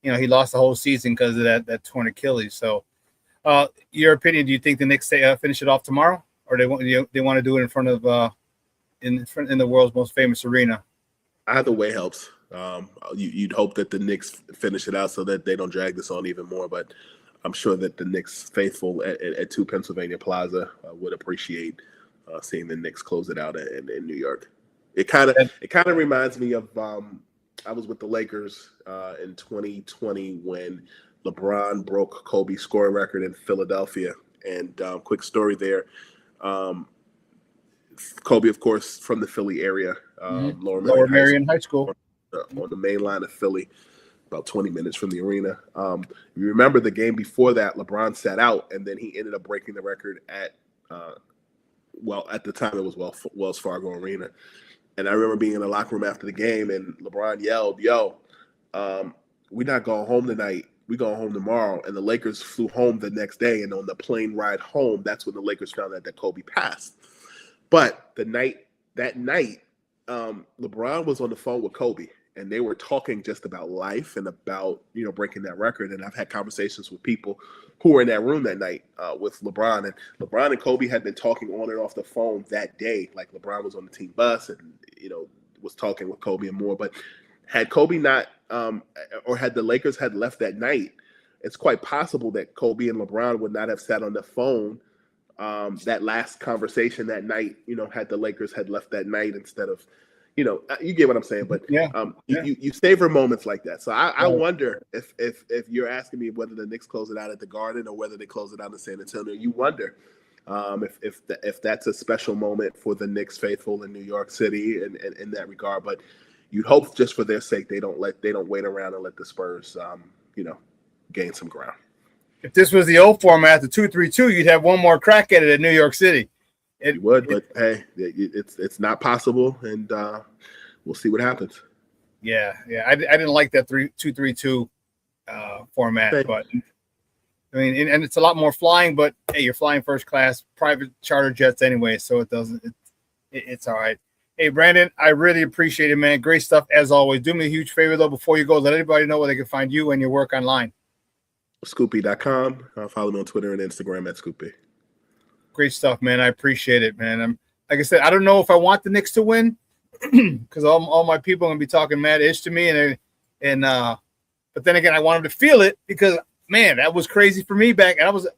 S4: He lost the whole season because of that torn Achilles. So, your opinion? Do you think the Knicks finish it off tomorrow, or they want to do it in front of in the world's most famous arena?
S5: Either way helps. You'd hope that the Knicks finish it out so that they don't drag this on even more. But I'm sure that the Knicks faithful at 2 Pennsylvania Plaza would appreciate seeing the Knicks close it out in New York. It kind of reminds me of. I was with the Lakers in 2020 when LeBron broke Kobe's scoring record in Philadelphia. And quick story there. Kobe, of course, from the Philly area, Lower Merion High School. On the main line of Philly, about 20 minutes from the arena. You remember the game before that, LeBron sat out, and then he ended up breaking the record at the time it was Wells Fargo Arena. And I remember being in the locker room after the game, and LeBron yelled, "Yo, we're not going home tonight. We're going home tomorrow." And the Lakers flew home the next day, and on the plane ride home, that's when the Lakers found out that Kobe passed. But that night, LeBron was on the phone with Kobe, and they were talking just about life and about breaking that record. And I've had conversations with people who were in that room that night with LeBron, and LeBron and Kobe had been talking on and off the phone that day. Like LeBron was on the team bus and was talking with Kobe and more. But had Kobe not, or had the Lakers had left that night, it's quite possible that Kobe and LeBron would not have sat on the phone that last conversation that night. Had the Lakers had left that night instead of. You get what I'm saying, but you savor moments like that. So I wonder if you're asking me whether the Knicks close it out at the Garden or whether they close it out in San Antonio, you wonder if that's a special moment for the Knicks faithful in New York City and in that regard. But you'd hope just for their sake they don't wait around and let the Spurs gain some ground.
S4: If this was the old format, the 2-3-2, you'd have one more crack at it in New York City.
S5: It would, but hey, it's not possible, and we'll see what happens.
S4: Yeah. I didn't like that 2-3-2 format, okay. But I mean, and it's a lot more flying. But hey, you're flying first class, private charter jets anyway, so it's all right. Hey, Brandon, I really appreciate it, man. Great stuff as always. Do me a huge favor though, before you go, let everybody know where they can find you and your work online.
S5: Scoopy.com. Follow me on Twitter and Instagram at Scoopy.
S4: Great stuff, man. I appreciate it, man. Like I said, I don't know if I want the Knicks to win because all my people are gonna be talking mad ish to me, but then again, I want them to feel it because man, that was crazy for me back. And I was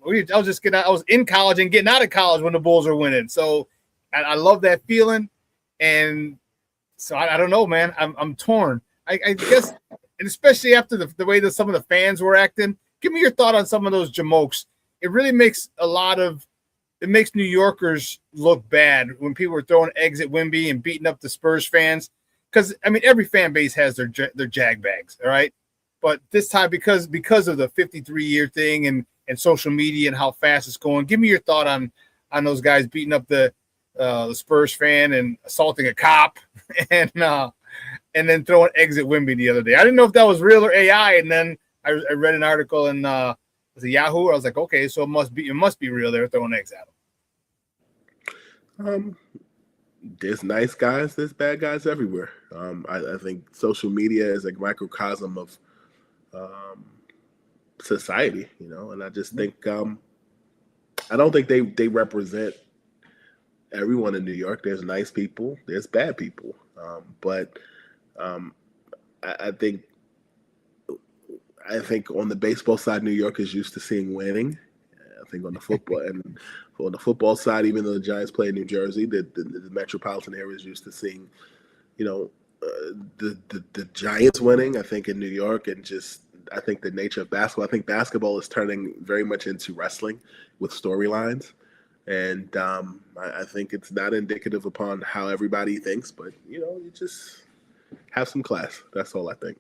S4: in college and getting out of college when the Bulls were winning. So I love that feeling, and so I don't know, man. I'm torn. I guess, and especially after the way that some of the fans were acting. Give me your thought on some of those jamokes. It really makes it makes New Yorkers look bad when people are throwing eggs at Wemby and beating up the Spurs fans. Because, I mean, every fan base has their jag bags, all right? But this time, because of the 53-year thing and and social media and how fast it's going. Give me your thought on those guys beating up the Spurs fan and assaulting a cop and then throwing eggs at Wemby the other day. I didn't know if that was real or AI, and then I read an article in was it Yahoo? I was like, okay, so it must be real. They're throwing eggs at them.
S5: There's nice guys, there's bad guys everywhere. I think social media is a microcosm of society, and I just think I don't think they represent everyone in New York. There's nice people, there's bad people, but I think on the baseball side, New York is used to seeing winning. I think on the football side, even though the Giants play in New Jersey, the metropolitan area is used to seeing, the Giants winning. I think in New York, and just I think the nature of basketball. I think basketball is turning very much into wrestling with storylines, and I think it's not indicative upon how everybody thinks, but you just have some class. That's all I think.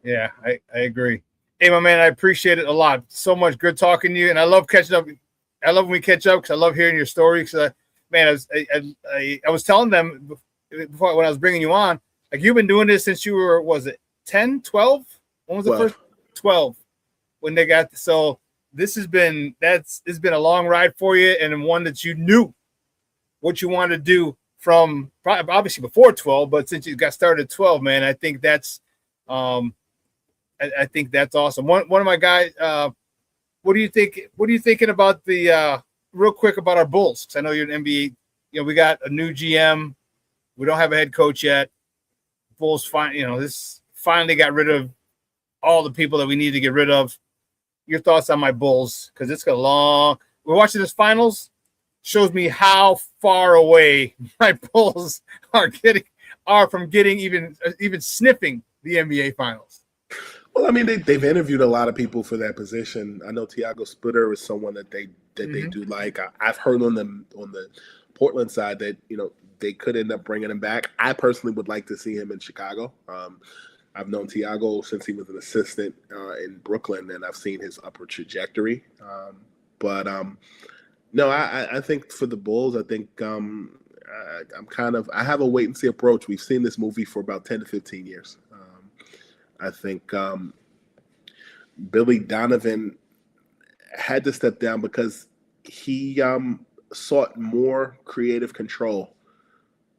S4: Yeah, I agree. Hey, my man, I appreciate it a lot. So much good talking to you, and I love catching up. I love when we catch up because I love hearing your story. Because, I was telling them before when I was bringing you on, like you've been doing this since you were, was it 10, 12? When was the first 12? When they got so this has been it's been a long ride for you, and one that you knew what you wanted to do from obviously before 12, but since you got started at 12, man, I think that's I think that's awesome. One of my guys, what do you think? What are you thinking about the real quick about our Bulls? Because I know you're an NBA. We got a new GM. We don't have a head coach yet. Bulls this finally got rid of all the people that we need to get rid of. Your thoughts on my Bulls? Because it's got a long. We're watching this finals. Shows me how far away my Bulls are from getting even sniffing the NBA finals.
S5: Well, I mean, they've interviewed a lot of people for that position. I know Tiago Splitter is someone that they do like. I've heard on the Portland side that they could end up bringing him back. I personally would like to see him in Chicago. I've known Tiago since he was an assistant in Brooklyn, and I've seen his upward trajectory. No, I think for the Bulls, I think I have a wait and see approach. We've seen this movie for about 10 to 15 years. I think Billy Donovan had to step down because he sought more creative control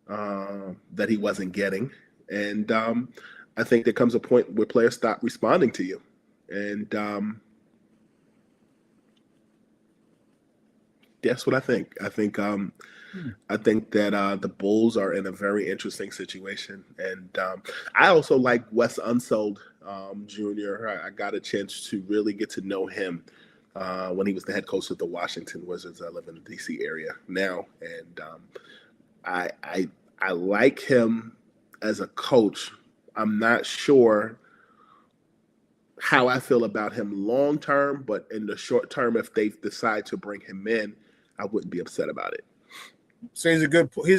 S5: that he wasn't getting. And I think there comes a point where players stop responding to you. And that's what I think. I think that the Bulls are in a very interesting situation, and I also like Wes Unseld Jr. I got a chance to really get to know him when he was the head coach of the Washington Wizards. I live in the D.C. area now, and I like him as a coach. I'm not sure how I feel about him long term, but in the short term, if they decide to bring him in, I wouldn't be upset about it.
S4: So he's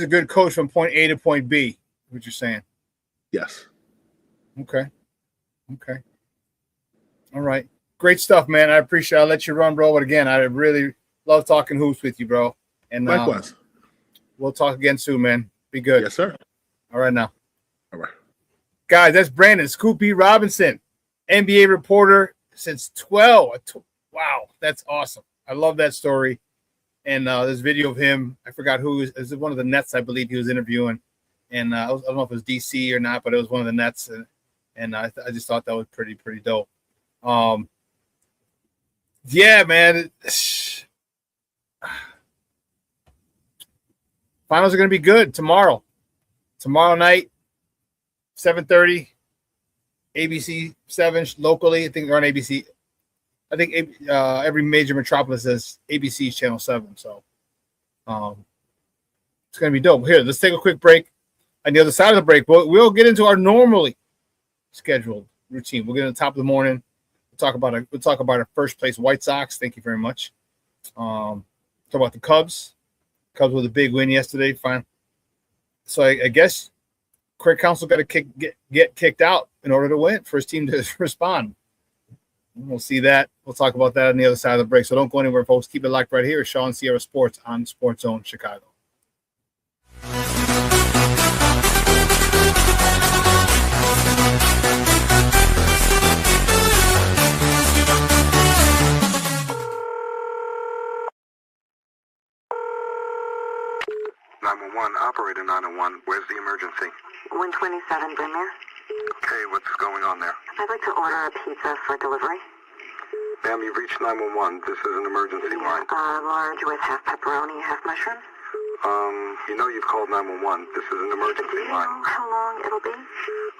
S4: a good coach from point A to point B. What you're saying?
S5: Yes.
S4: Okay. All right. Great stuff, man. I appreciate it. I'll let you run, bro. But again, I really love talking hoops with you, bro. And
S5: likewise.
S4: We'll talk again soon, man. Be good.
S5: Yes, sir.
S4: All right now.
S5: All right.
S4: Guys, that's Brandon Scoop B. Robinson, NBA reporter since 12. Wow, that's awesome. I love that story. And this video of him, I forgot who it was one of the Nets, I believe he was interviewing. And I don't know if it was DC or not, but it was one of the Nets. And I just thought that was pretty dope. Yeah, man. Finals are going to be good tomorrow. Tomorrow night, 7:30, ABC 7 locally. I think they're on ABC. I think every major metropolis has ABC Channel 7. So it's going to be dope. Here, let's take a quick break. On the other side of the break, we'll get into our normally scheduled routine. We'll get to the top of the morning. We'll talk about our first place White Sox. Thank you very much. Talk about the Cubs. Cubs with a big win yesterday. Fine. So I guess Craig Counsell got to get kicked out in order to win for his team to respond. We'll see that. We'll talk about that on the other side of the break. So don't go anywhere, folks. Keep it locked right here. Shawn Sierra Sports on Sports Zone Chicago.
S6: Operator 901, where's the emergency?
S7: 127 Brynmere.
S6: Okay, what's going on there?
S7: I'd like to order a pizza for delivery.
S6: Ma'am, you've reached 911. This is an emergency line.
S7: Large with half pepperoni, half mushroom.
S6: You know you've called 911. This is an emergency
S7: Do you
S6: line.
S7: know how long it'll be?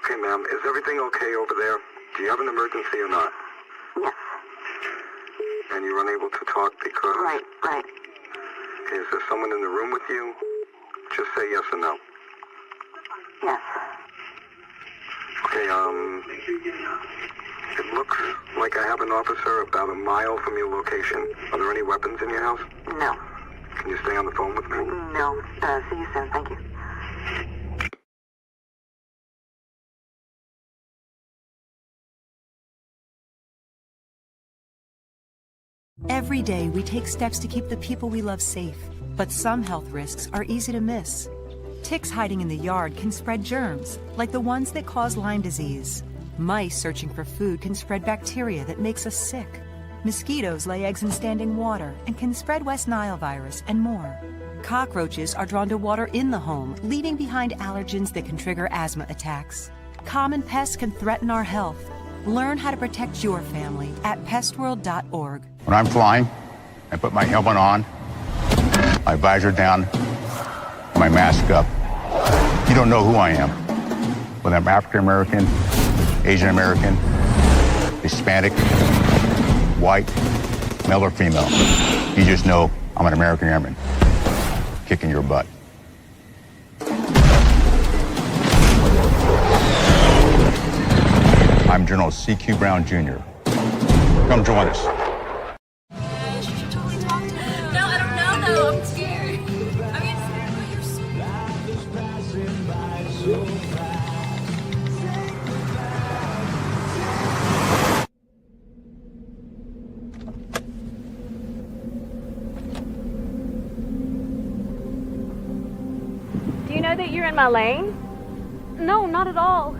S6: Okay, ma'am, is everything okay over there? Do you have an emergency or not?
S7: Yes.
S6: And you're unable to talk because...
S7: Right.
S6: Is there someone in the room with you? Just say yes or no.
S7: Yes.
S6: Okay, it looks like I have an officer about a mile from your location. Are there any weapons in your house?
S7: No.
S6: Can you stay on the phone with me?
S7: No. See you soon. Thank you.
S8: Every day, we take steps to keep the people we love safe, but some health risks are easy to miss. Ticks hiding in the yard can spread germs, like the ones that cause Lyme disease. Mice searching for food can spread bacteria that makes us sick. Mosquitoes lay eggs in standing water and can spread West Nile virus and more. Cockroaches are drawn to water in the home, leaving behind allergens that can trigger asthma attacks. Common pests can threaten our health. Learn how to protect your family at pestworld.org.
S9: When I'm flying, I put my helmet on, my visor down, my mask up. You don't know who I am. Whether I'm African American, Asian American, Hispanic, white, male or female. You just know I'm an American airman kicking your butt. I'm General C.Q. Brown Jr. Come join us.
S10: No, I don't know though. I'm scared. I mean, you're so...
S11: Do you know that you're in my lane? No, not at all.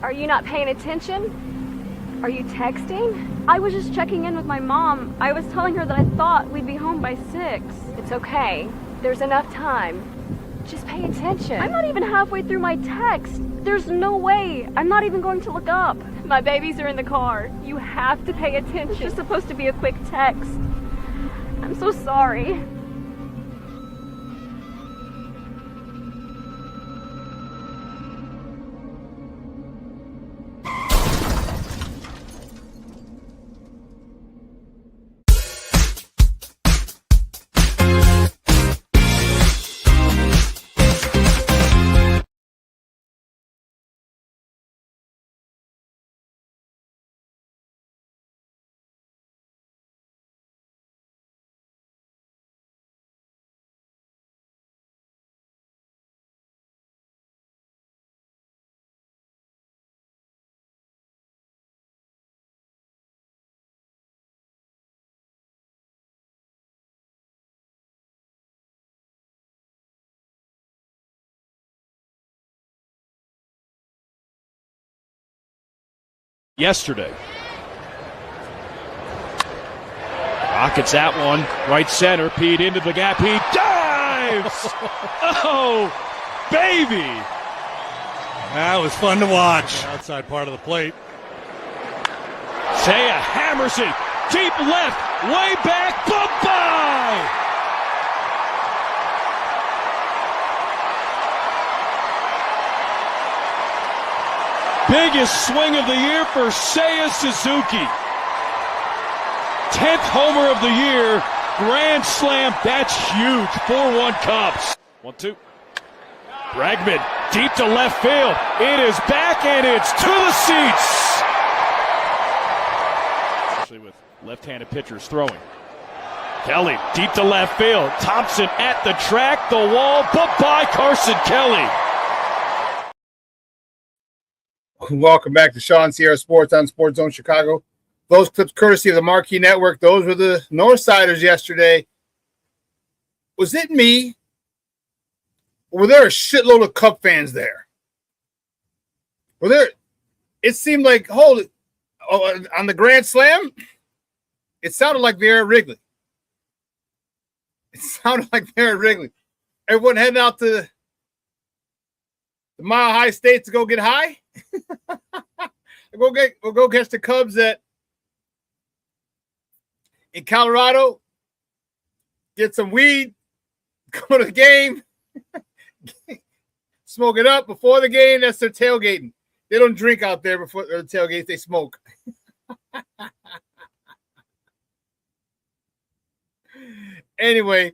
S11: Are you not paying attention? Are you texting? I was just checking in with my mom. I was telling her that I thought we'd be home by 6. It's okay. There's enough time. Just pay attention. I'm not even halfway through my text. There's no way. I'm not even going to look up. My babies are in the car. You have to pay attention. It's just supposed to be a quick text. I'm so sorry.
S2: Yesterday. Rockets that one. Right center. Pete into the gap. He dives! Oh, baby!
S12: That was fun to watch. Outside part of the plate.
S2: Taya hammers it. Deep left. Way back. Bye-bye! Biggest swing of the year for Seiya Suzuki. 10th homer of the year. Grand slam. That's huge. 4-1 Cubs. 1-2. Bregman deep to left field. It is back and it's to the seats. Especially with left-handed pitchers throwing. Kelly deep to left field. Thompson at the track. The wall. Bye-bye Carson Kelly.
S4: Welcome back to Shawn Sierra Sports on Sports Zone Chicago. Those clips courtesy of the Marquee Network. Those were the Northsiders yesterday. Was it me? Or were there a shitload of Cub fans there? Were there? It seemed like, on the Grand Slam, it sounded like they're at Wrigley. It sounded like they're at Wrigley. Everyone heading out to the Mile High State to go get high. We'll go catch the Cubs in Colorado. Get some weed. Go to the game. Smoke it up before the game. That's their tailgating. They don't drink out there before the tailgate. They smoke. Anyway,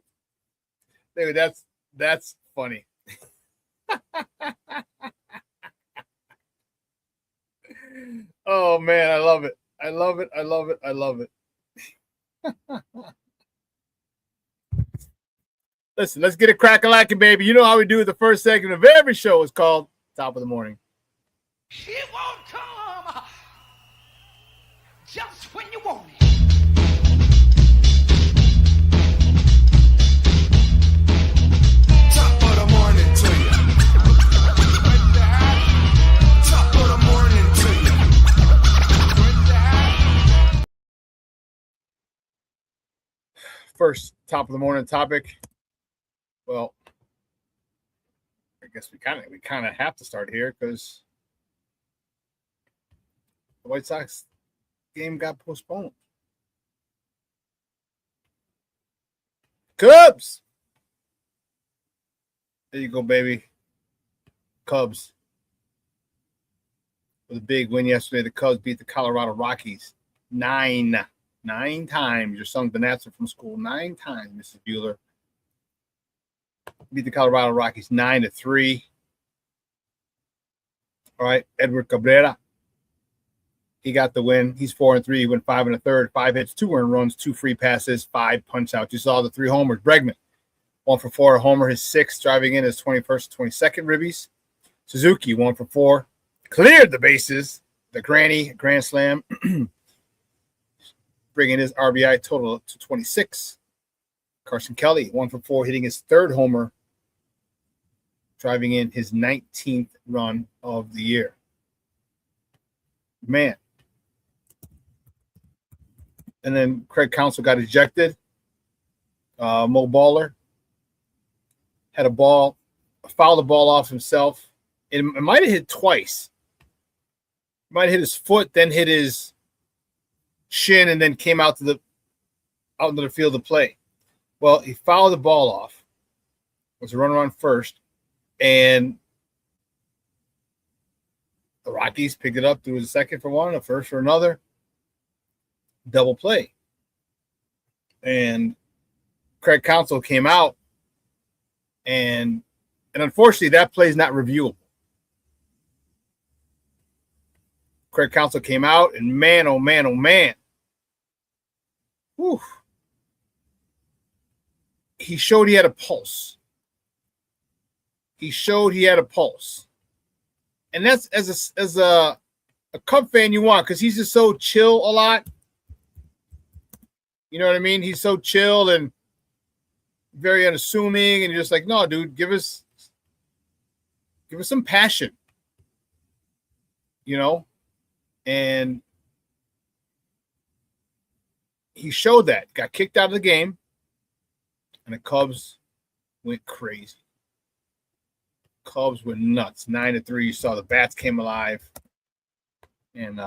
S4: that's funny. Oh man, I love it. I love it. I love it. I love it. Listen, let's get it crack-a-lackin', baby. You know how we do it. The first segment of every show is called Top of the Morning.
S3: She won't come just when you want it.
S13: Top of the morning to you. Top of the morning to you.
S4: First top of the morning topic. Well, I guess we kind of have to start here because the White Sox game got postponed. Cubs. There you go, baby. Cubs. With a big win yesterday, the Cubs beat the Colorado Rockies 9 times. Your son's been answered from school 9 times, Mrs. Bueller. Beat the Colorado Rockies 9-3. All right, Edward Cabrera. He got the win. He's 4-3. He went 5 1/3, 5 hits, 2 earned runs, 2 free passes, 5 punch outs. You saw the 3 homers. Bregman, 1 for 4, a homer, his 6th, driving in his 21st, 22nd ribbies. Suzuki, 1 for 4, cleared the bases. The grand slam, bringing his RBI total to 26. Carson Kelly, 1 for 4, hitting his 3rd homer, driving in his 19th run of the year. Man. And then Craig Counsell got ejected. Mo Baller had fouled the ball off himself. It might have hit twice. It might have hit his foot, then hit his shin, and then came out into the field to play. Well, he fouled the ball off. It was a runner on first, and the Rockies picked it up, threw a second for one, a first for another. Double play. And Craig Counsell came out, and unfortunately, that play is not reviewable. Craig Counsell came out, and man, oh man, oh man. Whew. He showed he had a pulse. And that's as a Cub fan you want, because he's just so chill a lot. You know what I mean? He's so chill and very unassuming, and you're just like, no, dude, give us some passion. You know? And he showed that. Got kicked out of the game, and the Cubs went crazy. Cubs went nuts. 9-3. You saw the bats came alive. And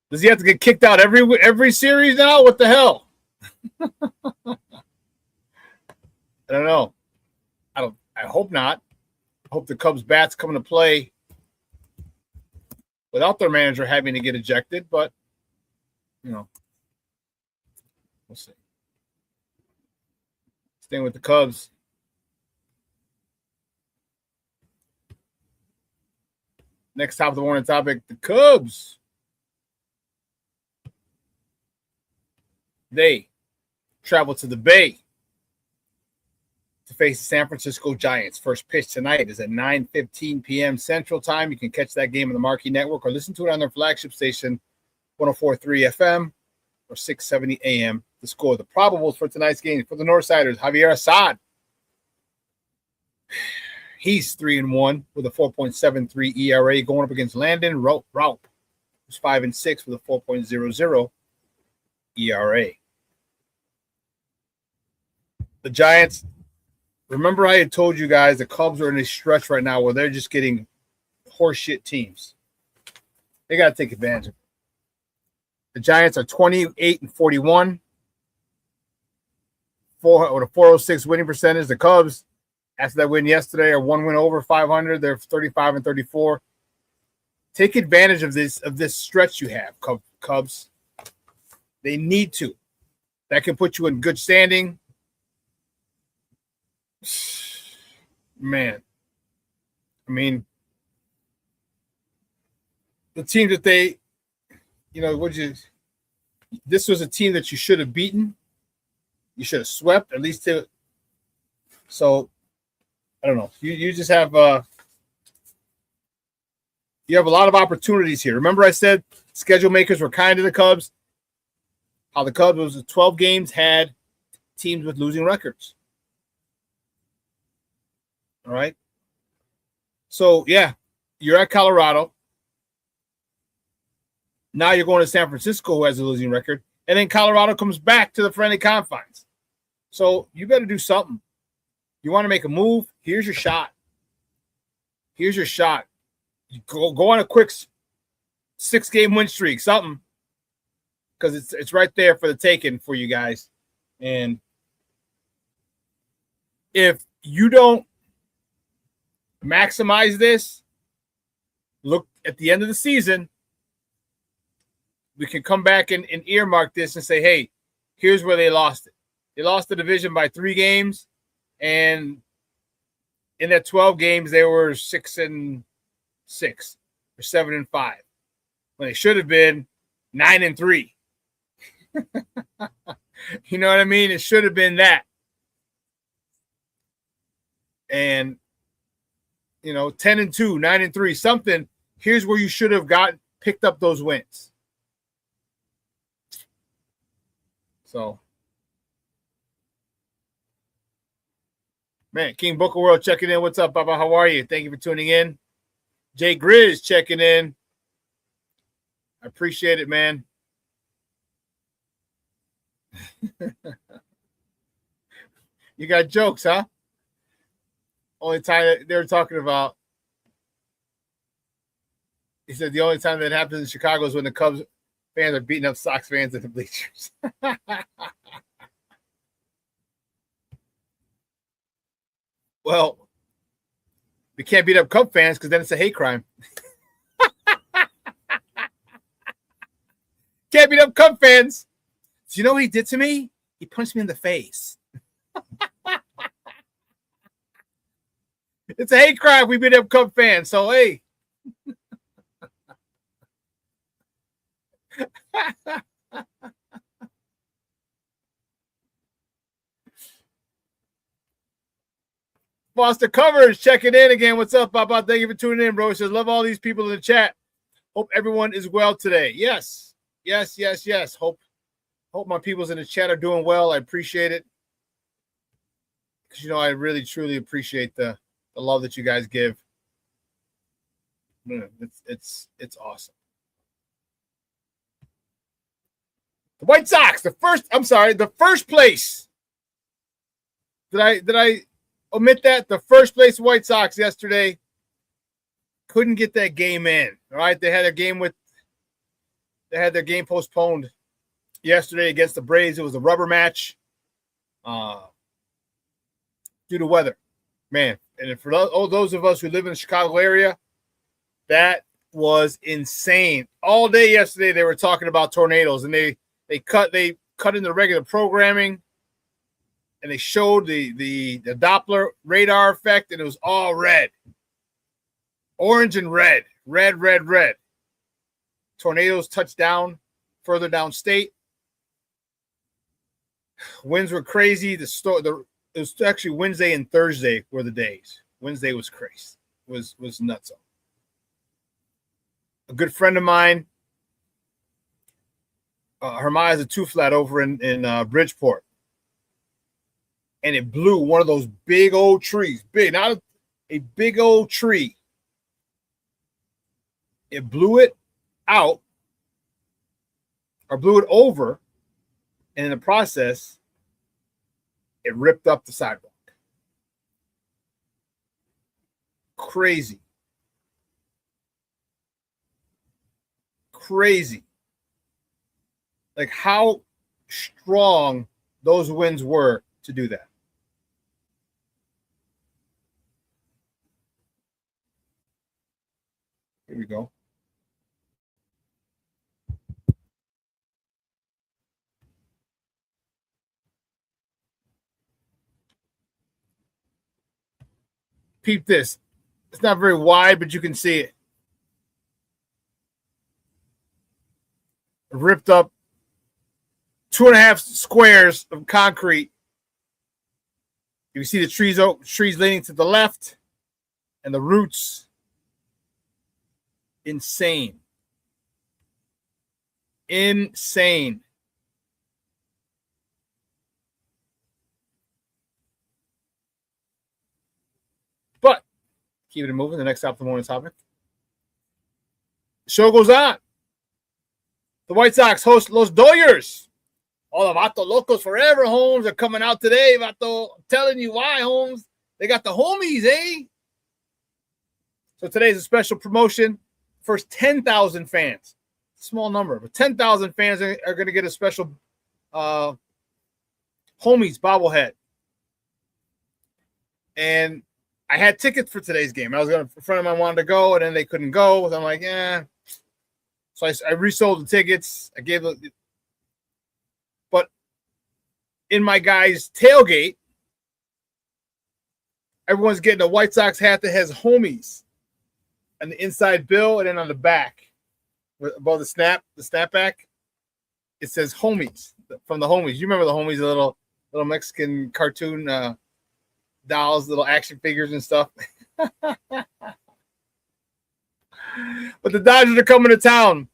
S4: does he have to get kicked out every series now? What the hell? I don't know. I hope not. I hope the Cubs bats come into play without their manager having to get ejected, but you know, we'll see. Staying with the Cubs. Next top of the morning topic, the Cubs. They travel to the Bay to face the San Francisco Giants. First pitch tonight is at 9:15 p.m. Central Time. You can catch that game on the Marquee Network or listen to it on their flagship station, 104.3 FM or 670 AM. The score, the probables for tonight's game for the Northsiders, Javier Assad. He's 3-1 with a 4.73 ERA going up against Landon Raup, who's 5-6 with a 4.00 ERA. The Giants, remember I had told you guys the Cubs are in a stretch right now where they're just getting horseshit teams. They got to take advantage of it. The Giants are 28-41. With a 406 winning percentage. The Cubs, after that win yesterday, are one win over 500. They're 35-34. Take advantage of this stretch you have, Cubs. They need to. That can put you in good standing. Man. I mean, the team that they, this was a team that you should have beaten. You should have swept, at least to. So, I don't know. You just have you have a lot of opportunities here. Remember I said schedule makers were kind to the Cubs? How the Cubs was 12 games had teams with losing records. All right. So, yeah, you're at Colorado. Now you're going to San Francisco, who has a losing record. And then Colorado comes back to the friendly confines. So you better do something. You want to make a move? Here's your shot. Here's your shot. You go on a quick 6-game win streak, something. Because it's right there for the taking for you guys. And if you don't maximize this, look at the end of the season, we can come back and earmark this and say, hey, here's where they lost it. They lost the division by 3 games, and in that 12 games, they were 6-6 or 7-5, when they should have been 9-3. You know what I mean? It should have been that. And 10-2, 9-3, something. Here's where you should have picked up those wins. So, man, King Booker World checking in. What's up, Baba? How are you? Thank you for tuning in. Jay Grizz checking in. I appreciate it, man. You got jokes, huh? Only time that they were talking about, he said the only time that happens in Chicago is when the Cubs fans are beating up Sox fans in the bleachers. Well, we can't beat up Cub fans because then it's a hate crime. Can't beat up Cub fans. Do you know what he did to me? He punched me in the face. It's a hate crime. We beat up Cub fans. So, hey. Foster Covers checking in again. What's up, Papa? Thank you for tuning in, bro. He says, love all these people in the chat. Hope everyone is well today. Yes. Hope my peoples in the chat are doing well. I appreciate it. Because, I really, truly appreciate the love that you guys give. It's awesome. The White Sox, the first place. Did I omit that? The first place White Sox yesterday couldn't get that game in. All right, they had their game postponed yesterday against the Braves. It was a rubber match due to weather, man. And for all those of us who live in the Chicago area, that was insane. All day yesterday they were talking about tornadoes, and they cut in the regular programming, and they showed the Doppler radar effect, and it was all red. Orange and red. Red. Tornadoes touched down further downstate. Winds were crazy. The It was actually Wednesday and Thursday were the days. Wednesday was crazy. Was nuts. A good friend of mine, Hermione has a 2-flat over in Bridgeport. And it blew one of those big old trees. Big, not a big old tree. It blew it out or blew it over. And in the process, it ripped up the sidewalk. Crazy. Crazy. Like how strong those winds were to do that. Here we go. Peep this. It's not very wide, but you can see it. Ripped up 2.5 squares of concrete. You can see the trees leaning to the left and the roots. Insane. Insane. But keep it moving. The next stop, the morning topic. The show goes on. The White Sox host Los Dodgers. All the Vato Locos Forever homes are coming out today. Vato, I'm telling you why, Holmes. They got the homies, eh? So today's a special promotion. First 10,000 fans. Small number, but 10,000 fans are going to get a special homies bobblehead. And I had tickets for today's game. A friend of mine wanted to go, and then they couldn't go. So I'm like, yeah. So I resold the tickets. I gave it. But in my guy's tailgate, everyone's getting a White Sox hat that has homies on the inside bill, and then on the back, above the snapback, it says homies from the homies. You remember the homies, the little Mexican cartoon dolls, little action figures and stuff. But the Dodgers are coming to town.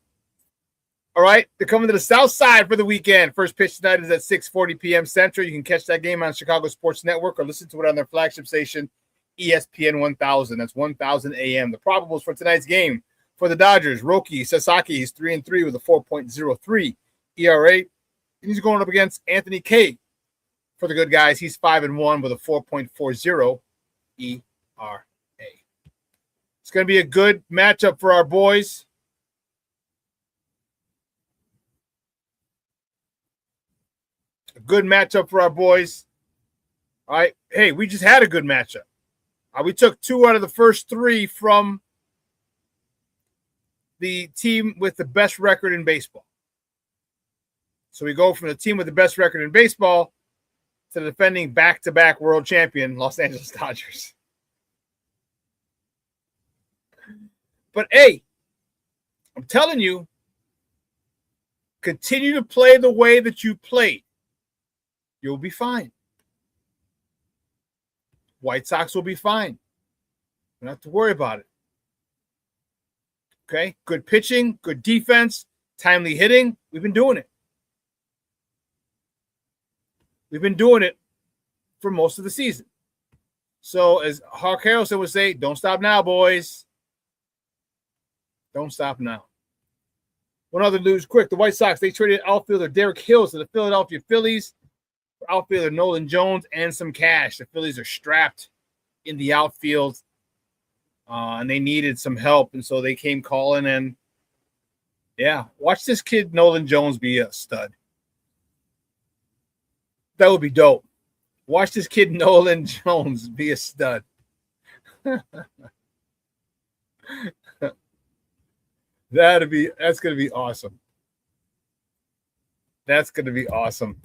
S4: All right, they're coming to the South Side for the weekend. First pitch tonight is at 6:40 p.m. Central. You can catch that game on Chicago Sports Network or listen to it on their flagship station, ESPN 1000. That's 1000 AM. The probables for tonight's game for the Dodgers: Roki Sasaki, he's 3-3 with a 4.03 ERA. And he's going up against Anthony Kay. For the good guys, he's 5-1 with a 4.40 ERA. It's going to be a good matchup for our boys. A good matchup for our boys. All right. Hey, we just had a good matchup. We took 2 out of the first 3 from the team with the best record in baseball. So we go from the team with the best record in baseball to the defending back-to-back world champion, Los Angeles Dodgers. But, hey, I'm telling you, continue to play the way that you played. You'll be fine. White Sox will be fine. You don't have to worry about it. Okay? Good pitching, good defense, timely hitting. We've been doing it. We've been doing it for most of the season. So, as Hawk Harrelson would say, don't stop now, boys. Don't stop now. One other news, quick. The White Sox, they traded outfielder Derek Hills to the Philadelphia Phillies. Outfielder Nolan Jones and some cash. The Phillies are strapped in the outfield, and they needed some help, and so they came calling. And yeah, watch this kid Nolan Jones be a stud. That would be dope. Watch this kid Nolan Jones be a stud. That's gonna be awesome. That's gonna be awesome.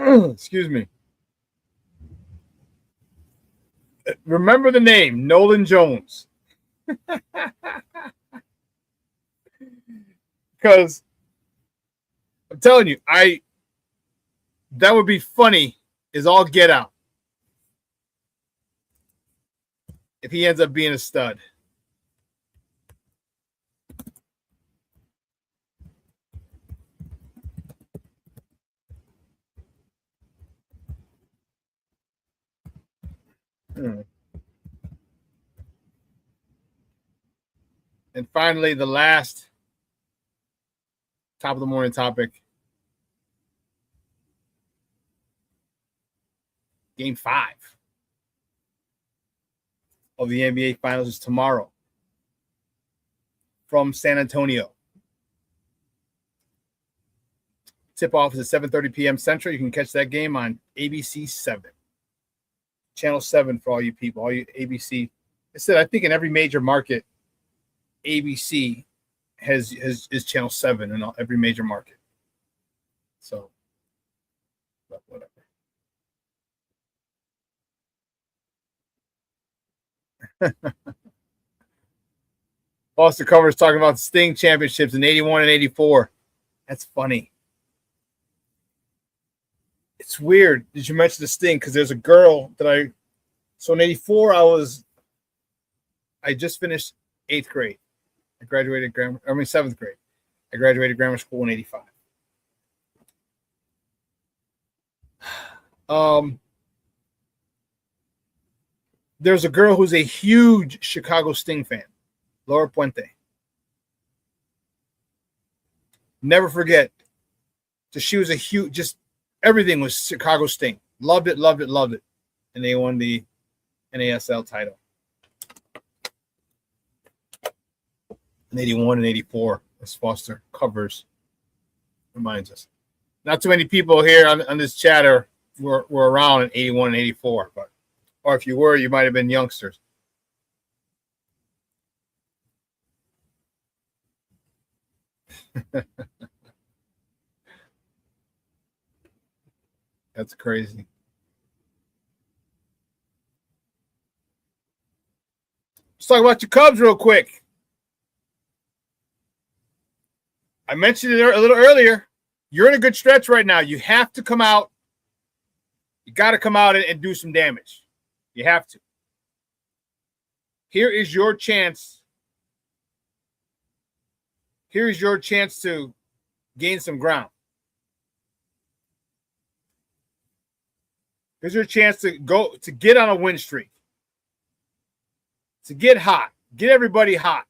S4: Excuse me. Remember the name, Nolan Jones. Because I'm telling you, that would be funny is all get out if he ends up being a stud. And finally, the last top of the morning topic. Game 5 of the NBA Finals is tomorrow from San Antonio. Tip-off is at 7:30 p.m. Central. You can catch that game on ABC 7. Channel 7 for all you people, all you ABC. I said, I think in every major market, ABC is Channel 7 in every major market. So, but whatever. Foster Covers talking about the Sting championships in 81 and 84. That's funny. It's weird. Did you mention the Sting? Because there's a girl that so in 84, I just finished 8th grade. I graduated 7th grade. I graduated grammar school in 85. There's a girl who's a huge Chicago Sting fan, Laura Puente. Never forget. She was a huge, just everything was Chicago Sting. Loved it, loved it, loved it. And they won the NASL title in 81 and 84, as Foster Covers reminds us. Not too many people here on this chatter were around in 81 and 84, or if you were, you might have been youngsters. That's crazy. Let's talk about your Cubs real quick. I mentioned it a little earlier. You're in a good stretch right now. You have to come out. You got to come out and do some damage. You have to. Here is your chance. Here is your chance to gain some ground. Here's your chance to get on a win streak. To get hot. Get everybody hot.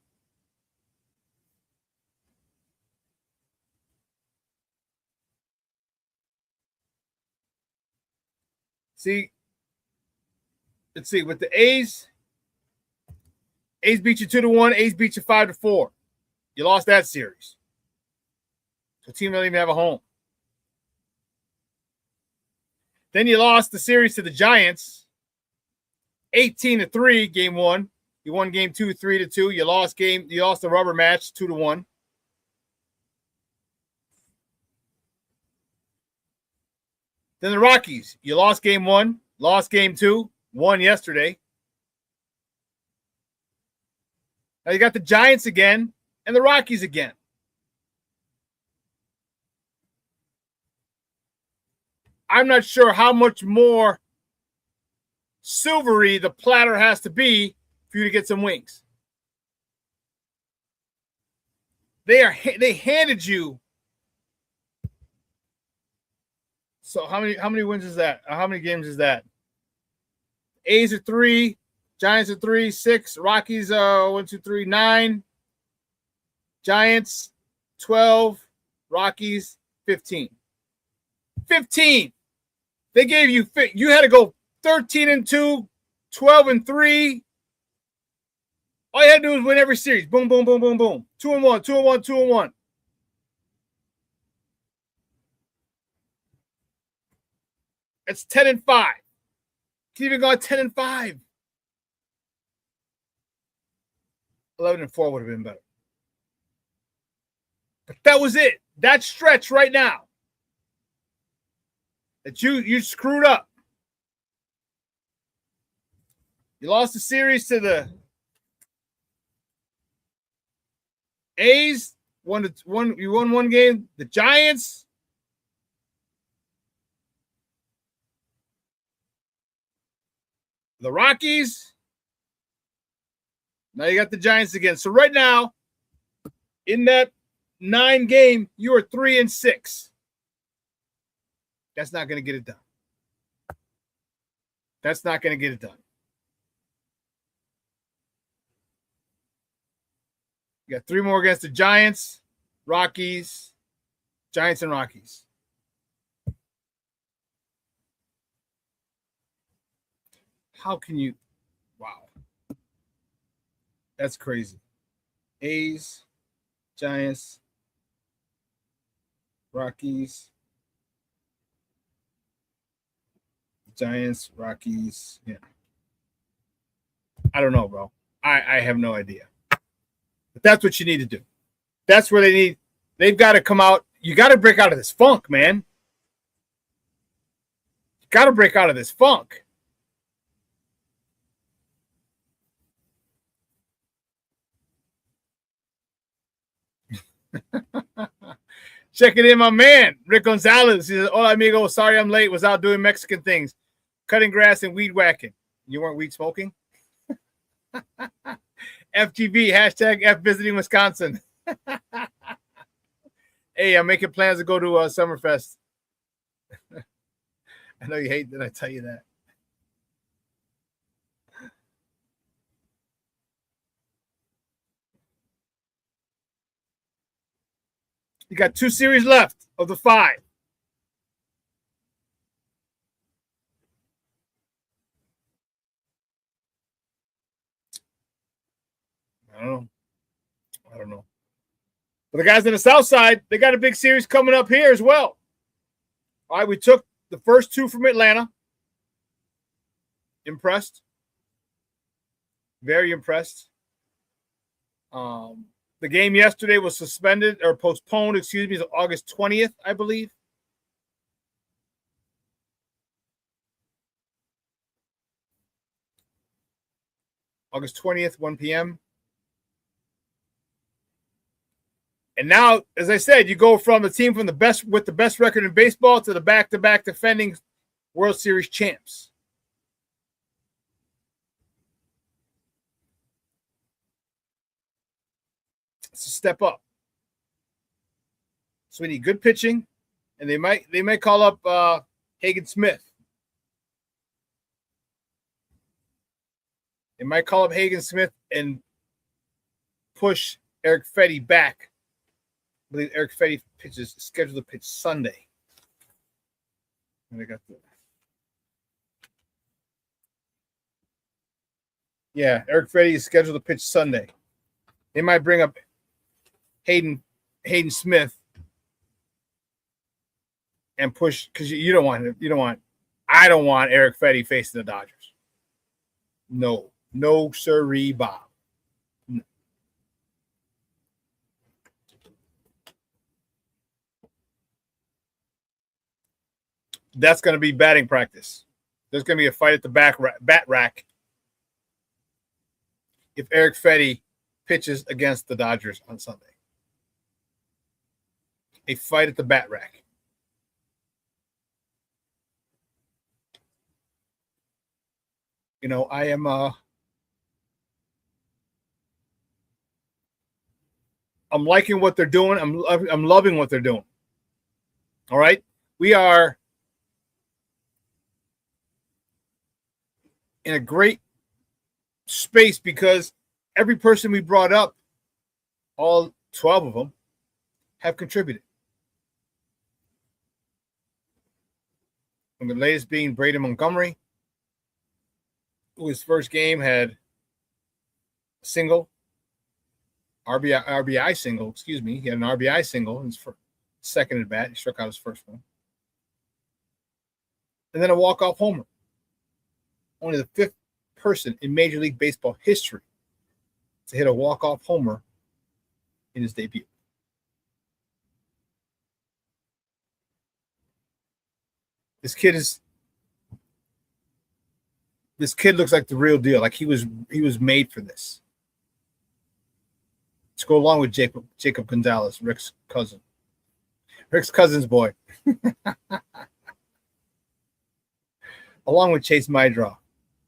S4: See, let's see, with the A's beat you 2-1, A's beat you 5-4. You lost that series. The team doesn't even have a home. Then you lost the series to the Giants, 18-3, game 1. You won game 2, 3-2. You lost the rubber match, 2-1. Then the Rockies, you lost game 1, lost game 2, won yesterday. Now you got the Giants again and the Rockies again. I'm not sure how much more silvery the platter has to be for you to get some wings. They handed you. So how many wins is that? How many games is that? A's are 3, Giants are 3, 6, Rockies 1, 2, 3, 9, Giants 12, Rockies 15. 15. They gave you had to go 13-2, 12-3. All you had to do was win every series. Boom, boom, boom, boom, boom. 2-1, 2-1, 2-1. It's 10-5. Can even go 10-5. 11-4 would have been better. But that was it. That stretch right now. That you screwed up. You lost the series to the A's, You won one game. The Giants. The Rockies. Now you got the Giants again. So right now, in that 9 game, you are 3-6. That's not going to get it done. That's not going to get it done. You got 3 more against the Giants, Rockies, Giants and Rockies. How can you? Wow. That's crazy. A's, Giants, Rockies, Giants, Rockies. Yeah. I don't know, bro. I have no idea. But that's what you need to do. That's where they've got to come out. You got to break out of this funk, man. You got to break out of this funk. Checking in, my man, Rick Gonzalez. He says, hola, amigo. Sorry I'm late. Was out doing Mexican things. Cutting grass and weed whacking. You weren't weed smoking? FGB, hashtag F visiting Wisconsin. Hey, I'm making plans to go to Summerfest. I know you hate that I tell you that. You got 2 series left of the 5. I don't know. But the guys on the south side, they got a big series coming up here as well. All right, we took the first 2 from Atlanta. Impressed. Very impressed. The game yesterday was suspended or postponed, to August 20th, I believe. August 20th, 1 p.m. And now, as I said, you go from the team with the best record in baseball to the back-to-back defending World Series champs. It's a step up. So we need good pitching, and they might call up Hagen Smith. They might call up Hagen Smith and push Eric Fetty back. I believe Eric Fetty is scheduled to pitch Sunday. And I got the. Yeah, Eric Fetty is scheduled to pitch Sunday. They might bring up Hayden Smith and push, because I don't want Eric Fetty facing the Dodgers. No, sirree, Bob. No. That's going to be batting practice. There's going to be a fight at the bat rack if Eric Fetty pitches against the Dodgers on Sunday. A fight at the bat rack. I am I'm liking what they're doing. I'm loving what they're doing. All right? We are in a great space because every person we brought up, all 12 of them, have contributed. And the latest being Braden Montgomery, who his first game had a single, RBI single, excuse me. He had an RBI single in his second at bat. He struck out his first one. And then a walk-off homer. Only the 5th person in Major League Baseball history to hit a walk-off homer in his debut. This kid looks like the real deal. Like he was made for this. Let's go along with Jacob Gonzalez, Rick's cousin's boy. Along with Chase Mydraw,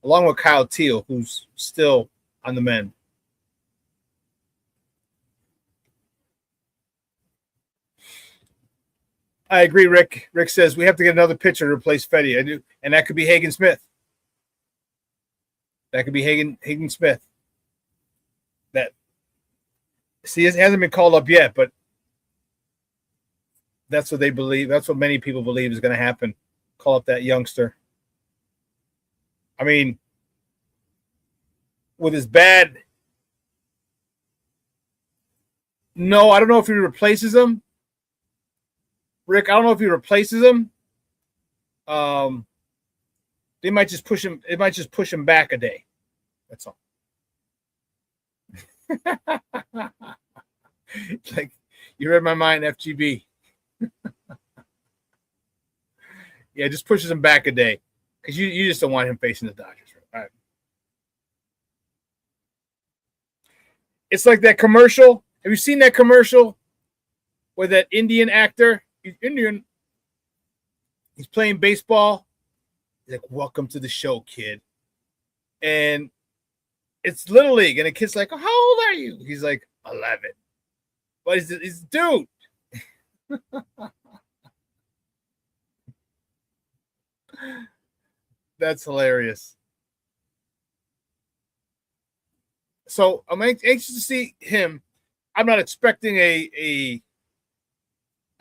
S4: along with Kyle Teal, who's still on the mend. I agree, Rick. Rick says we have to get another pitcher to replace Fetty. I do, and that could be Hagen Smith. That could be Hagen Smith. That it hasn't been called up yet, but that's what they believe. That's what many people believe is going to happen. Call up that youngster. I mean, with his bad. No, I don't know if he replaces him. Rick, I don't know if he replaces him. They might just push him. It might just push him back a day. That's all. Like you read my mind, FGB. Yeah, just pushes him back a day because you just don't want him facing the Dodgers. Right? It's like that commercial. Have you seen that commercial with that Indian actor? He's Indian. He's playing baseball. He's like, "Welcome to the show, kid." And it's Little League, and the kid's like, "Oh, how old are you?" He's like, 11. But he's dude. That's hilarious. So I'm anxious to see him. I'm not expecting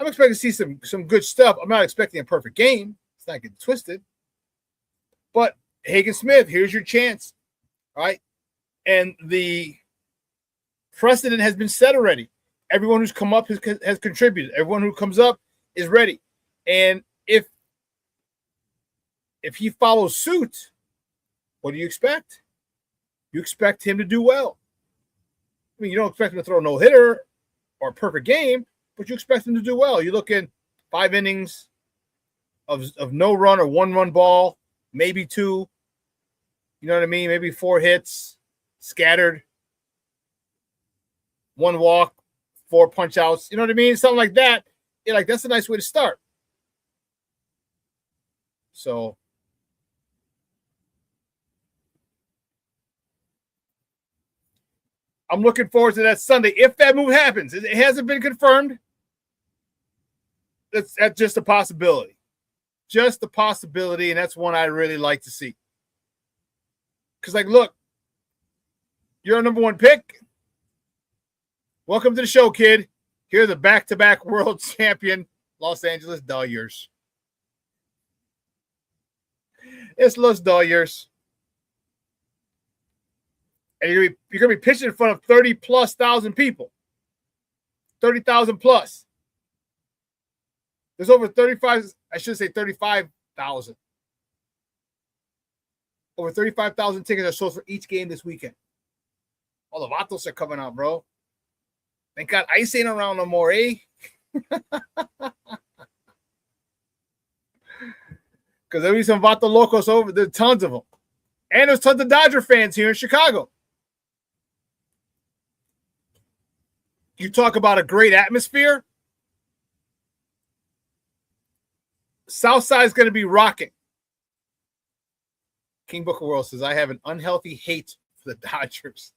S4: I'm expecting to see some good stuff. I'm not expecting a perfect game. It's not getting twisted. But Hagen Smith, here's your chance. All right. And the precedent has been set already. Everyone who's come up has contributed. Everyone who comes up is ready. And if he follows suit, what do you expect? You expect him to do well. I mean, you don't expect him to throw a no-hitter or a perfect game, but you expect him to do well. You look in 5 innings of no run or 1-run ball, maybe 2. You know what I mean? Maybe 4 hits, scattered, 1 walk, 4 punch outs. You know what I mean? Something like that. You're like, that's a nice way to start. So I'm looking forward to that Sunday. If that move happens, it hasn't been confirmed. That's just a possibility. Just a possibility, and that's one I really like to see. Because, like, look, you're a number 1 pick. Welcome to the show, kid. Here's the back-to-back world champion Los Angeles Dodgers. It's Los Dodgers. And you're gonna be pitching in front of 30,000+ people. 30,000 plus. There's over 35,000. Over 35,000 tickets are sold for each game this weekend. All the vatos are coming out, bro. Thank God ice ain't around no more, eh? Because there'll be some vato locos over. There's tons of them. And there's tons of Dodger fans here in Chicago. You talk about a great atmosphere. Southside is going to be rocking. King Booker World says, I have an unhealthy hate for the Dodgers.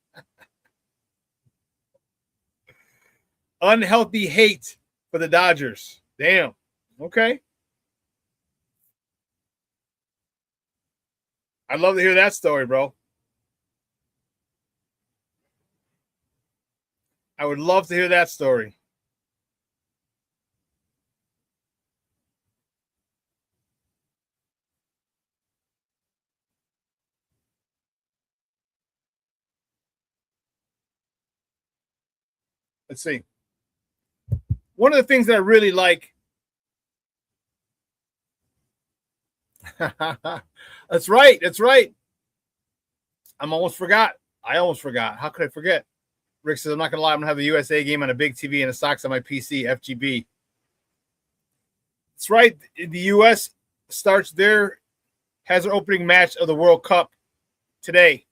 S4: Unhealthy hate for the Dodgers. Damn. Okay. I'd love to hear that story, bro. I would love to hear that story. Let's see. One of the things that I really like. That's right. That's right. I almost forgot. How could I forget? Rick says, I'm not going to lie. I'm going to have the USA game on a big TV and the Sox on my PC, FGB. That's right. The U.S. has their opening match of the World Cup today.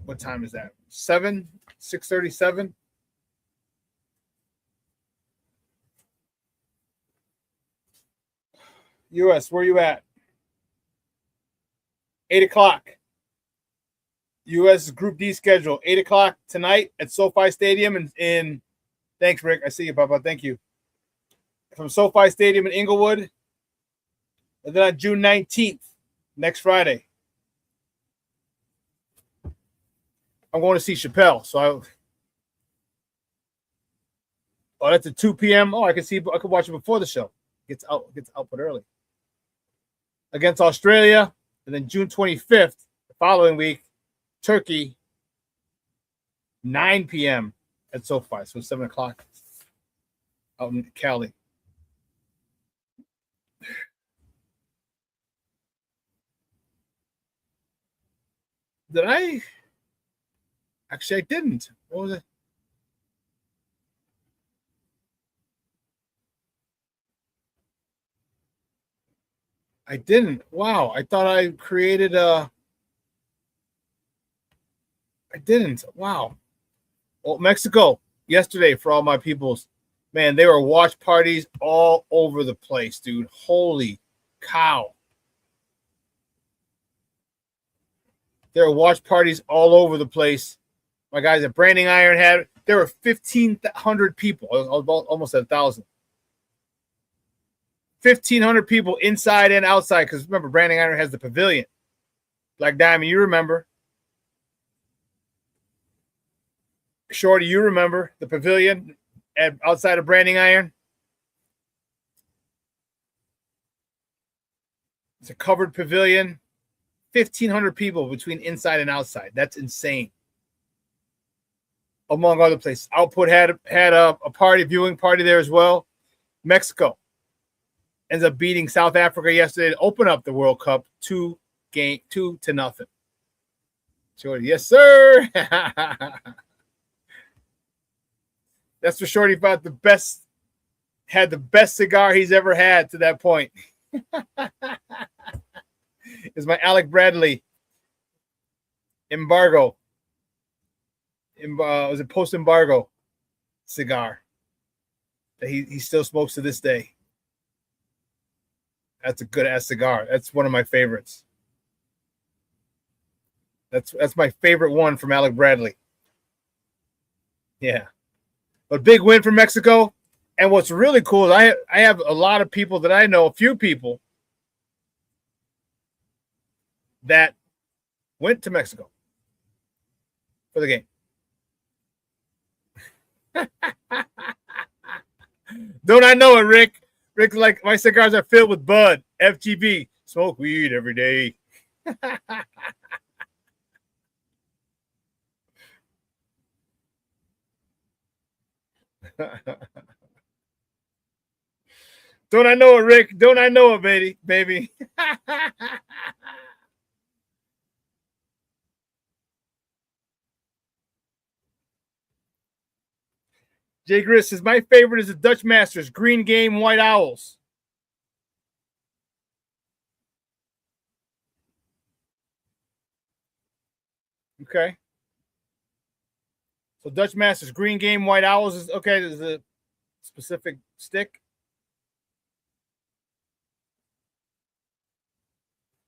S4: What time is that? 6:37. US, where you at? 8 o'clock. US Group D schedule. 8 o'clock tonight at SoFi Stadium in thanks, Rick. I see you, Papa. Thank you. From SoFi Stadium in Inglewood. And then on June 19th, next Friday, I'm going to see Chappelle. So that's at 2 p.m. Oh, I can watch it before the show. Gets output early. Against Australia. And then June 25th, the following week, Turkey, 9 p.m. at SoFi. So 7 o'clock out in Cali. Did I? Actually, I didn't. What was it? I didn't. Wow. I thought I created a. I didn't. Wow. Well, Mexico yesterday for all my peoples. Man, they were watch parties all over the place, dude. Holy cow. There were watch parties all over the place. My guys at Branding Iron there were 1,500 people, almost 1,000. 1,500 people inside and outside, because remember, Branding Iron has the pavilion. Black Diamond, you remember. Shorty, you remember the pavilion outside of Branding Iron? It's a covered pavilion. 1,500 people between inside and outside. That's insane. Among other places. Output had a viewing party there as well. Mexico ends up beating South Africa yesterday to open up the World Cup 2-0. Shorty, yes, sir. That's for Shorty about had the best cigar he's ever had to that point. Is my Alec Bradley embargo. Was it post-embargo cigar that he still smokes to this day. That's a good-ass cigar. That's one of my favorites. That's my favorite one from Alec Bradley. Yeah. But big win for Mexico. And what's really cool is I have a lot of people that I know, a few people that went to Mexico for the game. Don't I know it, Rick? Rick's like, my cigars are filled with bud. FGB. Smoke weed every day. Don't I know it, Rick? Don't I know it, baby? Jay Gris says, my favorite is the Dutch Masters, Green Game White Owls. Okay. So Dutch Masters, Green Game White Owls is okay. There's a specific stick.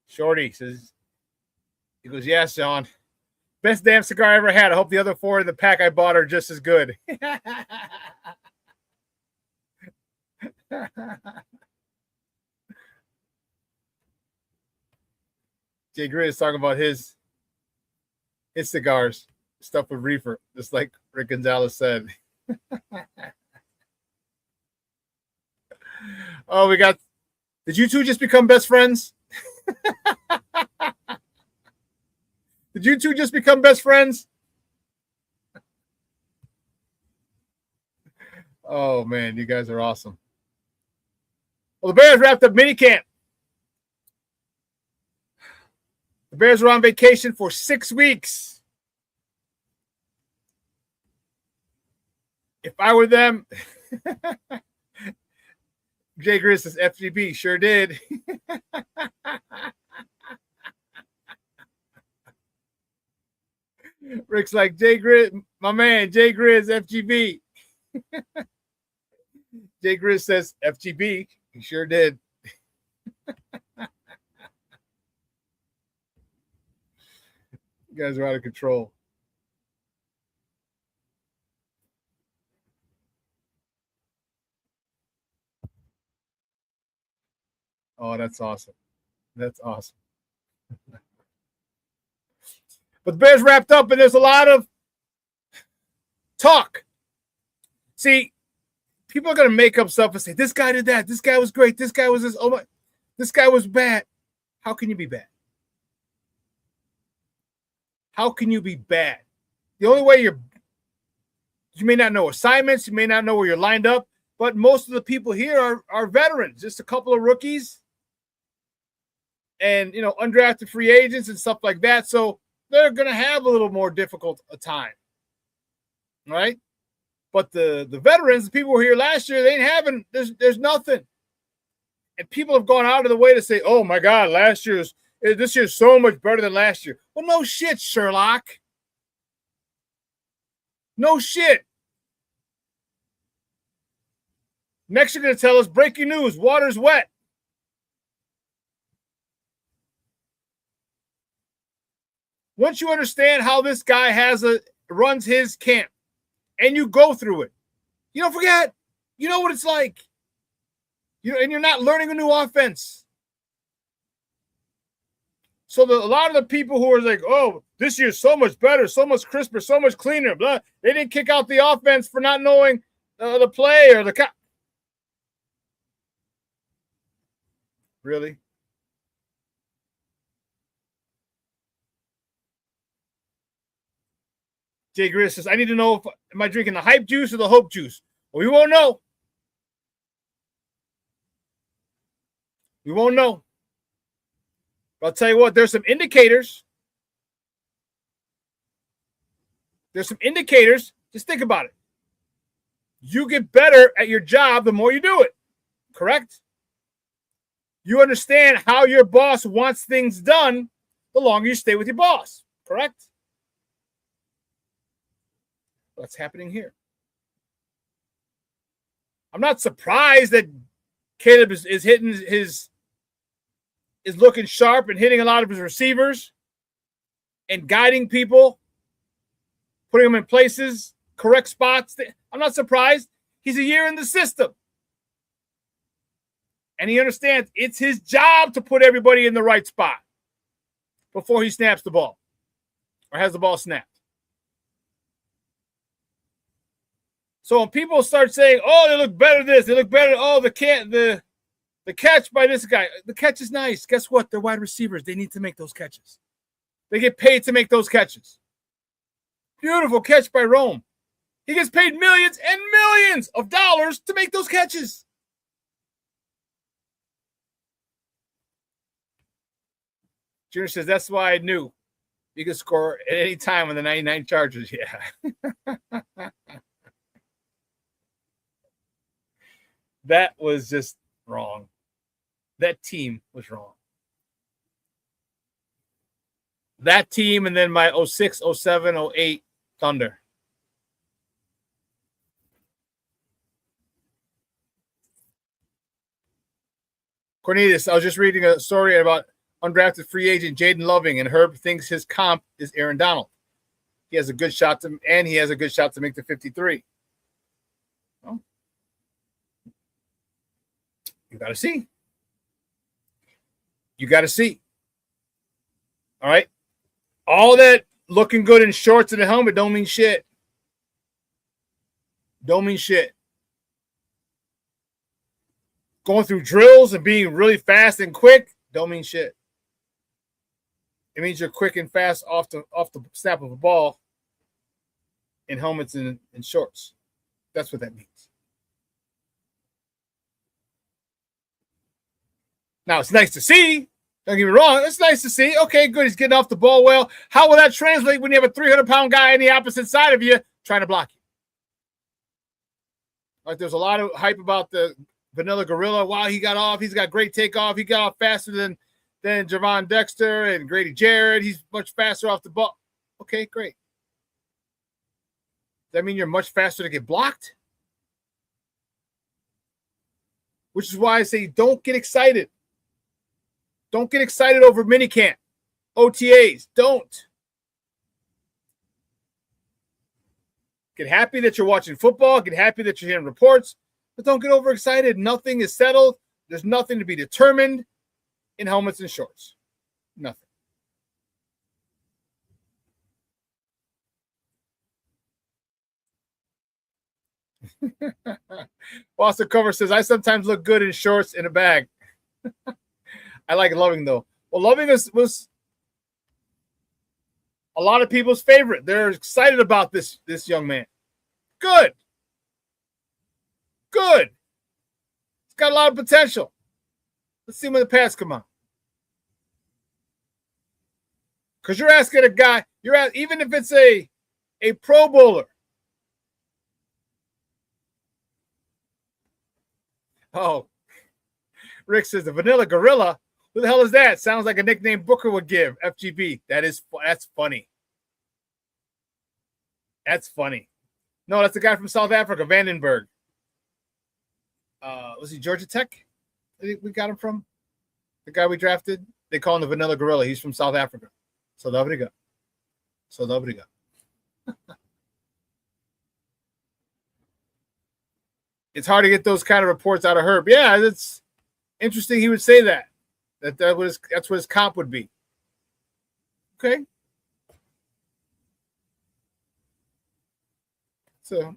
S4: Shorty says, he goes, yeah, Shawn. Best damn cigar I ever had. I hope the other four in the pack I bought are just as good. Jay Grid is talking about his cigars, stuff with reefer, just like Rick Gonzalez said. Oh, did you two just become best friends? Did you two just become best friends? Oh, man, you guys are awesome. Well, the Bears wrapped up minicamp. The Bears were on vacation for 6 weeks. If I were them, Jay Gris says FGB sure did. Rick's like, Jay Grizz, my man, Jay Grizz, FGB. Jay Grizz says FGB. He sure did. You guys are out of control. Oh, that's awesome. That's awesome. But the Bears wrapped up, and there's a lot of talk. See, people are going to make up stuff and say, this guy did that. This guy was great. This guy was this. Oh, my. This guy was bad. How can you be bad? How can you be bad? The only way you may not know assignments. You may not know where you're lined up. But most of the people here are veterans. Just a couple of rookies. And, undrafted free agents and stuff like that. So they're going to have a little more difficult a time. Right? But the veterans, the people who were here last year, they ain't having, there's nothing. And people have gone out of the way to say, oh, my God, this year's so much better than last year. Well, no shit, Sherlock. No shit. Next, you're going to tell us breaking news, water's wet. Once you understand how this guy runs his camp and you go through it, you don't forget. You know what it's like. And you're not learning a new offense. So a lot of the people who are like, oh, this year's so much better, so much crisper, so much cleaner, blah, they didn't kick out the offense for not knowing the play or the Really? Jay Grizz says, I need to know, am I drinking the hype juice or the hope juice? Well, we won't know. We won't know. But I'll tell you what, there's some indicators. There's some indicators. Just think about it. You get better at your job the more you do it. Correct? You understand how your boss wants things done the longer you stay with your boss. Correct? What's happening here? I'm not surprised that Caleb is hitting is looking sharp and hitting a lot of his receivers and guiding people, putting them in places, correct spots. I'm not surprised. He's a year in the system. And he understands it's his job to put everybody in the right spot before he snaps the ball or has the ball snapped. So when people start saying, oh, they look better this, they look better, oh, the catch by this guy, the catch is nice. Guess what? They're wide receivers. They need to make those catches. They get paid to make those catches. Beautiful catch by Rome. He gets paid millions and millions of dollars to make those catches. Junior says, that's why I knew you could score at any time on the 99 Chargers. Yeah. That was just wrong. That team was wrong. That team and then my 06, 07, 08 Thunder. Cornelius, I was just reading a story about undrafted free agent Jaden Loving, and Herb thinks his comp is Aaron Donald. He has a good shot to make the 53. Well, you got to see. You got to see. All right. All that looking good in shorts and a helmet don't mean shit. Don't mean shit. Going through drills and being really fast and quick don't mean shit. It means you're quick and fast off the snap of a ball in helmets and shorts. That's what that means. Now, it's nice to see. Don't get me wrong. It's nice to see. Okay, good. He's getting off the ball well. How will that translate when you have a 300-pound guy on the opposite side of you trying to block you? Like, there's a lot of hype about the Vanilla Gorilla. Wow, he got off. He's got great takeoff. He got off faster than GervonDexter and Grady Jarrett. He's much faster off the ball. Okay, great. that mean you're much faster to get blocked? Which is why I say don't get excited. Don't get excited over minicamp, OTAs. Don't. Get happy that you're watching football. Get happy that you're hearing reports. But don't get overexcited. Nothing is settled. There's nothing to be determined in helmets and shorts. Nothing. Boston Cover says, I sometimes look good in shorts in a bag. I like Loving, though. Well, Loving was a lot of people's favorite. They're excited about this young man. Good. Good. He's got a lot of potential. Let's see when the pads come on. Because you're asking a guy, even if it's a Pro Bowler. Oh, Rick says the Vanilla Gorilla. Who the hell is that? Sounds like a nickname Booker would give. FGB. That's funny. That's funny. No, that's the guy from South Africa, Vandenberg. Was he Georgia Tech? We got him from the guy we drafted. They call him the Vanilla Gorilla. He's from South Africa. South Africa. South Africa. It's hard to get those kind of reports out of Herb. Yeah, it's interesting he would say that. That's what his comp would be. Okay. So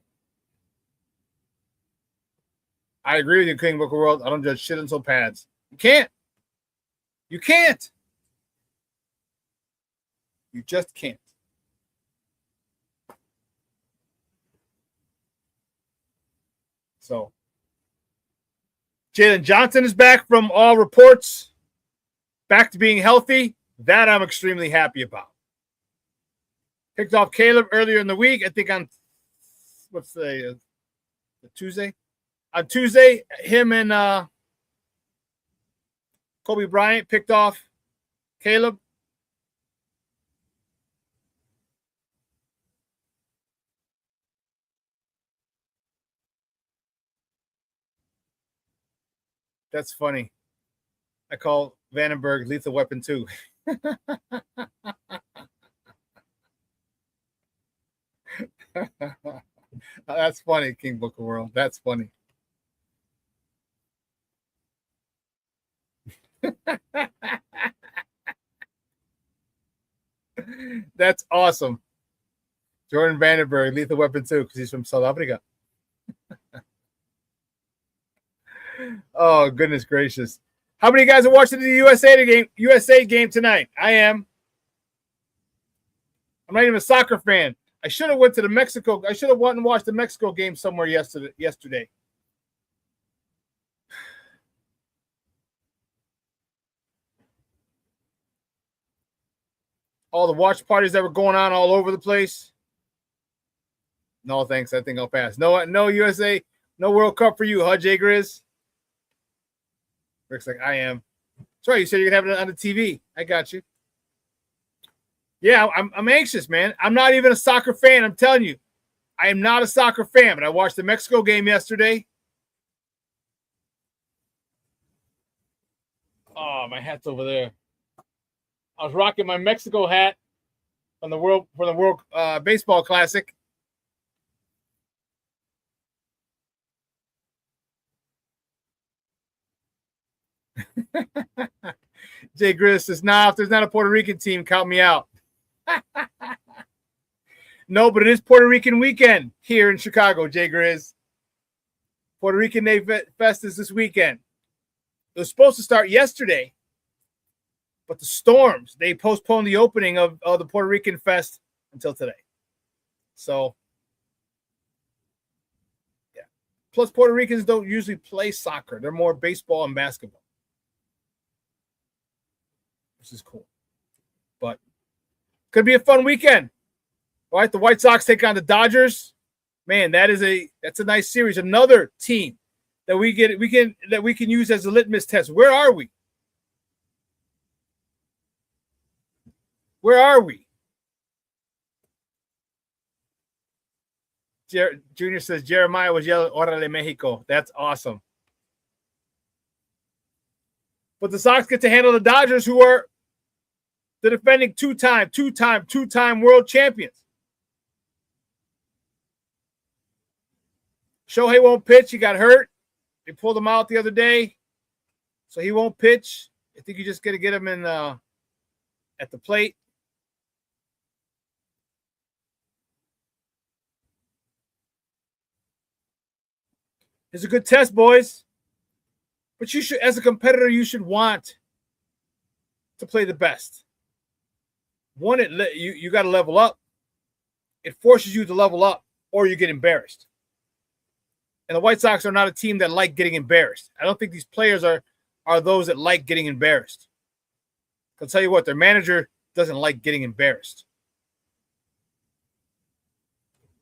S4: I agree with you, King Booker World. I don't judge shit until pads. You can't. You can't. You just can't. So Jalen Johnson is back from all reports, back to being healthy. That I'm extremely happy about. Picked off Caleb earlier in the week. I think on what's the Tuesday? On Tuesday, him and Kobe Bryant picked off Caleb. That's funny. I call Vandenberg Lethal Weapon 2. That's funny, King Booker World. That's funny. That's awesome. Jordan Vandenberg, Lethal Weapon 2, because he's from South Africa. Oh, goodness gracious. How many guys are watching the USA game tonight? I am. I'm not even a soccer fan. I should have went to the Mexico. I should have went and watched the Mexico game somewhere yesterday. All the watch parties that were going on all over the place. No, thanks. I think I'll pass. No USA, no World Cup for you, huh, Jay Grizz? Rick's like, I am. That's right. You said you're gonna have it on the TV. I got you. Yeah, I'm anxious, man. I'm not even a soccer fan. I'm telling you, I am not a soccer fan. But I watched the Mexico game yesterday. Oh, my hat's over there. I was rocking my Mexico hat from the World Baseball Classic. Jay Grizz says, nah, if there's not a Puerto Rican team, count me out. No, but it is Puerto Rican weekend here in Chicago, Jay Grizz. Puerto Rican Day Fest is this weekend. It was supposed to start yesterday, but the storms, they postponed the opening of the Puerto Rican Fest until today. So, yeah. Plus, Puerto Ricans don't usually play soccer. They're more baseball and basketball, which is cool. But could be a fun weekend. All right, the White Sox take on the Dodgers. Man, that's a nice series. Another team that we can use as a litmus test. Where are we? Where are we? Junior says Jeremiah was yelling, Orale Mexico. That's awesome. But the Sox get to handle the Dodgers, who are the defending two-time world champions. Shohei won't pitch. He got hurt. They pulled him out the other day, so he won't pitch. I think you're just going to get him in at the plate. It's a good test, boys. But you should, as a competitor, you should want to play the best. One, you got to level up. It forces you to level up, or you get embarrassed. And the White Sox are not a team that like getting embarrassed. I don't think these players are those that like getting embarrassed. I'll tell you what, their manager doesn't like getting embarrassed.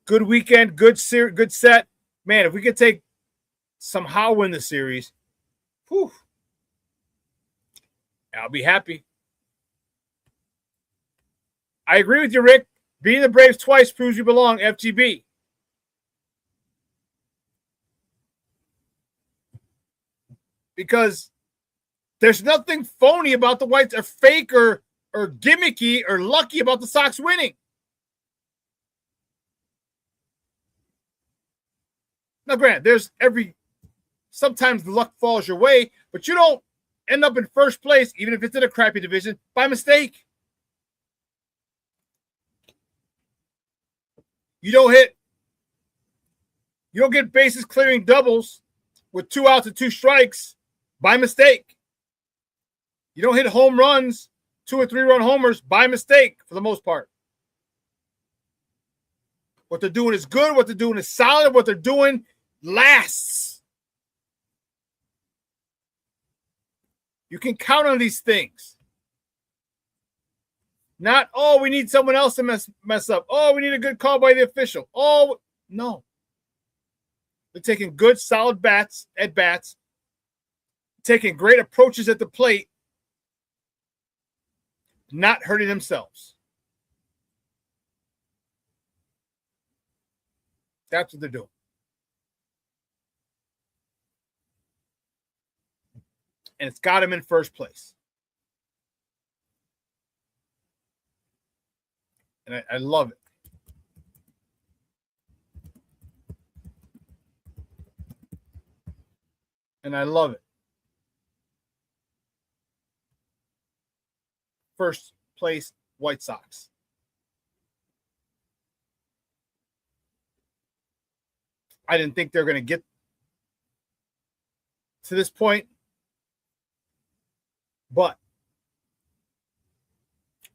S4: Good weekend, good set. Man, if we could somehow win the series, whew, I'll be happy. I agree with you, Rick. Beating the Braves twice proves you belong, FGB. Because there's nothing phony about the Whites, or fake or gimmicky or lucky about the Sox winning. Now, granted, sometimes the luck falls your way, but you don't end up in first place, even if it's in a crappy division, by mistake. You don't get bases clearing doubles with 2 outs and 2 strikes by mistake. You don't hit home runs, 2 or 3 run homers by mistake for the most part. What they're doing is good. What they're doing is solid. What they're doing lasts. You can count on these things. Not, oh, we need someone else to mess up. Oh, we need a good call by the official. Oh, no. They're taking good, solid at bats, taking great approaches at the plate, not hurting themselves. That's what they're doing. And it's got them in first place. And I love it. And I love it. First place, White Sox. I didn't think they were going to get to this point. But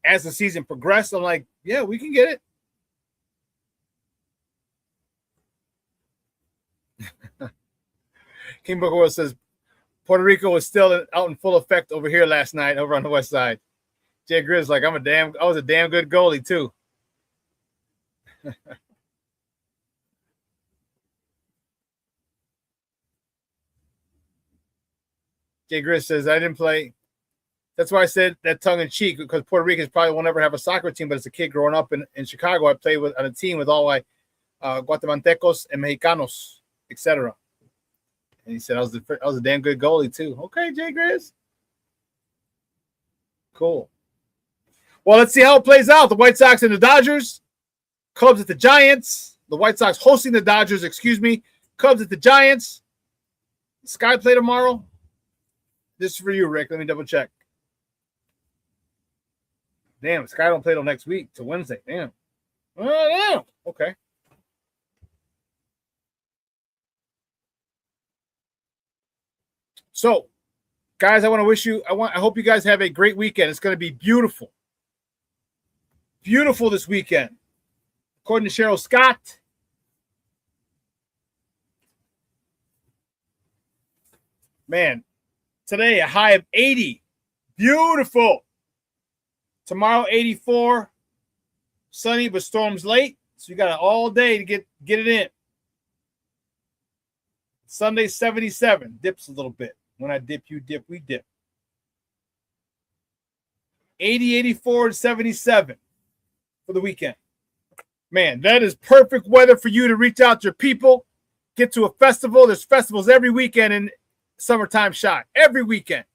S4: as the season progressed, I'm like, yeah, we can get it. King Booker says Puerto Rico was still out in full effect over here last night over on the west side. Jay Grizz like, I was a damn good goalie too. Jay Grizz says, I didn't play. That's why I said that tongue in cheek, because Puerto Ricans probably will never have a soccer team, but as a kid growing up in Chicago, I played on a team with all my Guatemaltecos and Mexicanos, etc. And he said I was a damn good goalie too. Okay, Jay Grizz. Cool. Well, let's see how it plays out. The White Sox and the Dodgers. Cubs at the Giants. The White Sox hosting the Dodgers, Cubs at the Giants. Sky play tomorrow. This is for you, Rick. Let me double check. Damn, Sky don't play till next week, till Wednesday. Damn. Oh, damn. Okay. So, guys, I hope you guys have a great weekend. It's going to be beautiful. Beautiful this weekend. According to Cheryl Scott. Man, today a high of 80. Beautiful. Tomorrow, 84. Sunny, but storms late. So you got all day to get it in. Sunday, 77. Dips a little bit. When I dip, you dip, we dip. 80, 84, and 77 for the weekend. Man, that is perfect weather for you to reach out to your people, get to a festival. There's festivals every weekend in Summertime Shy. Every weekend.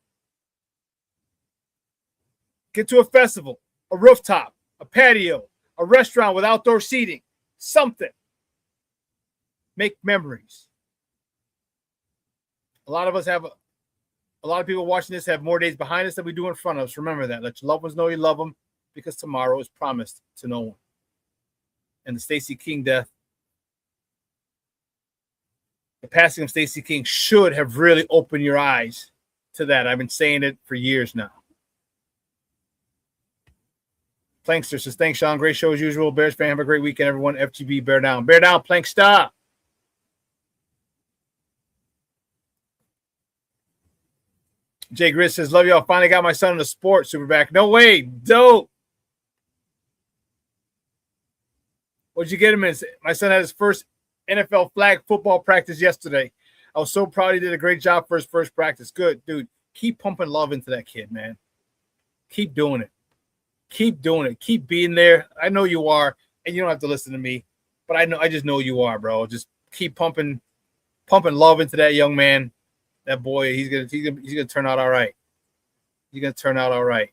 S4: Get to a festival, a rooftop, a patio, a restaurant with outdoor seating, something. Make memories. A lot of people watching this have more days behind us than we do in front of us. Remember that. Let your loved ones know you love them, because tomorrow is promised to no one. And the Stacey King death, the passing of Stacey King should have really opened your eyes to that. I've been saying it for years now. Plankster says, thanks, Shawn. Great show as usual. Bears fan, have a great weekend, everyone. FGB, bear down. Bear down, Plankster. Jay Grizz says, love y'all. Finally got my son in the sport, SuperBack. No way. Dope. What'd you get him in? My son had his first NFL flag football practice yesterday. I was so proud he did a great job for his first practice. Good, dude. Keep pumping love into that kid, man. Keep doing it. Keep doing it. Keep being there. I know you are, and you don't have to listen to me, but I just know you are, bro. Just keep pumping love into that young man. That boy, he's gonna turn out all right. He's gonna turn out all right.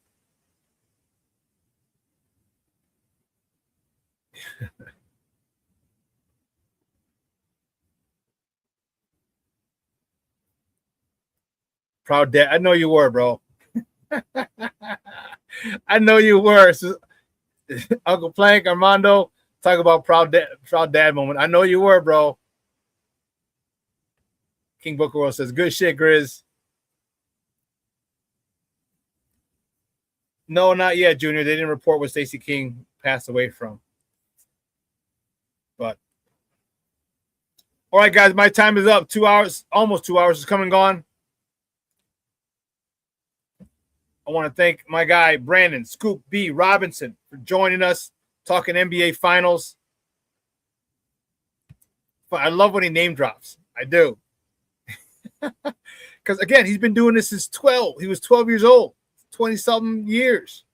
S4: Proud dad. I know you were, bro. I know you were. So, Uncle Plank, Armando, talk about proud dad moment. I know you were, bro. King Booker World says, good shit, Grizz. No, not yet, Junior. They didn't report what Stacey King passed away from. But all right, guys, my time is up. 2 hours, almost 2 hours is come and gone. I want to thank my guy, Brandon Scoop B. Robinson, for joining us, talking NBA Finals. I love when he name drops. I do. Because, again, he's been doing this since 12. He was 12 years old, 20-something years.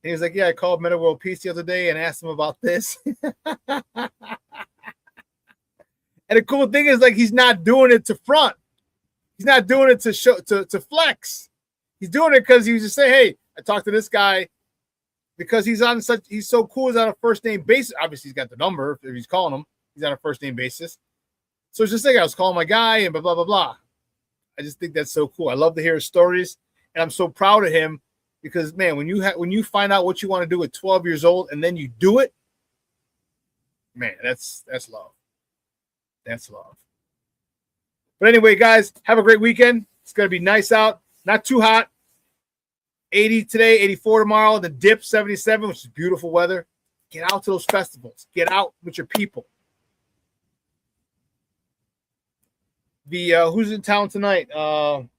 S4: He was like, yeah, I called Meta World Peace the other day and asked him about this. And the cool thing is, like, he's not doing it to front. He's not doing it to show to flex. He's doing it because he was just saying, hey, I talked to this guy because he's so cool. He's on a first name basis. Obviously, he's got the number if he's calling him. He's on a first name basis. So it's just like I was calling my guy and blah, blah, blah, blah. I just think that's so cool. I love to hear his stories, and I'm so proud of him because, man, when you find out what you want to do at 12 years old and then you do it, man, that's love. That's love. But anyway, guys, have a great weekend. It's going to be nice out. Not too hot. 80 today, 84 tomorrow. The dip, 77, which is beautiful weather. Get out to those festivals. Get out with your people. Who's in town tonight? The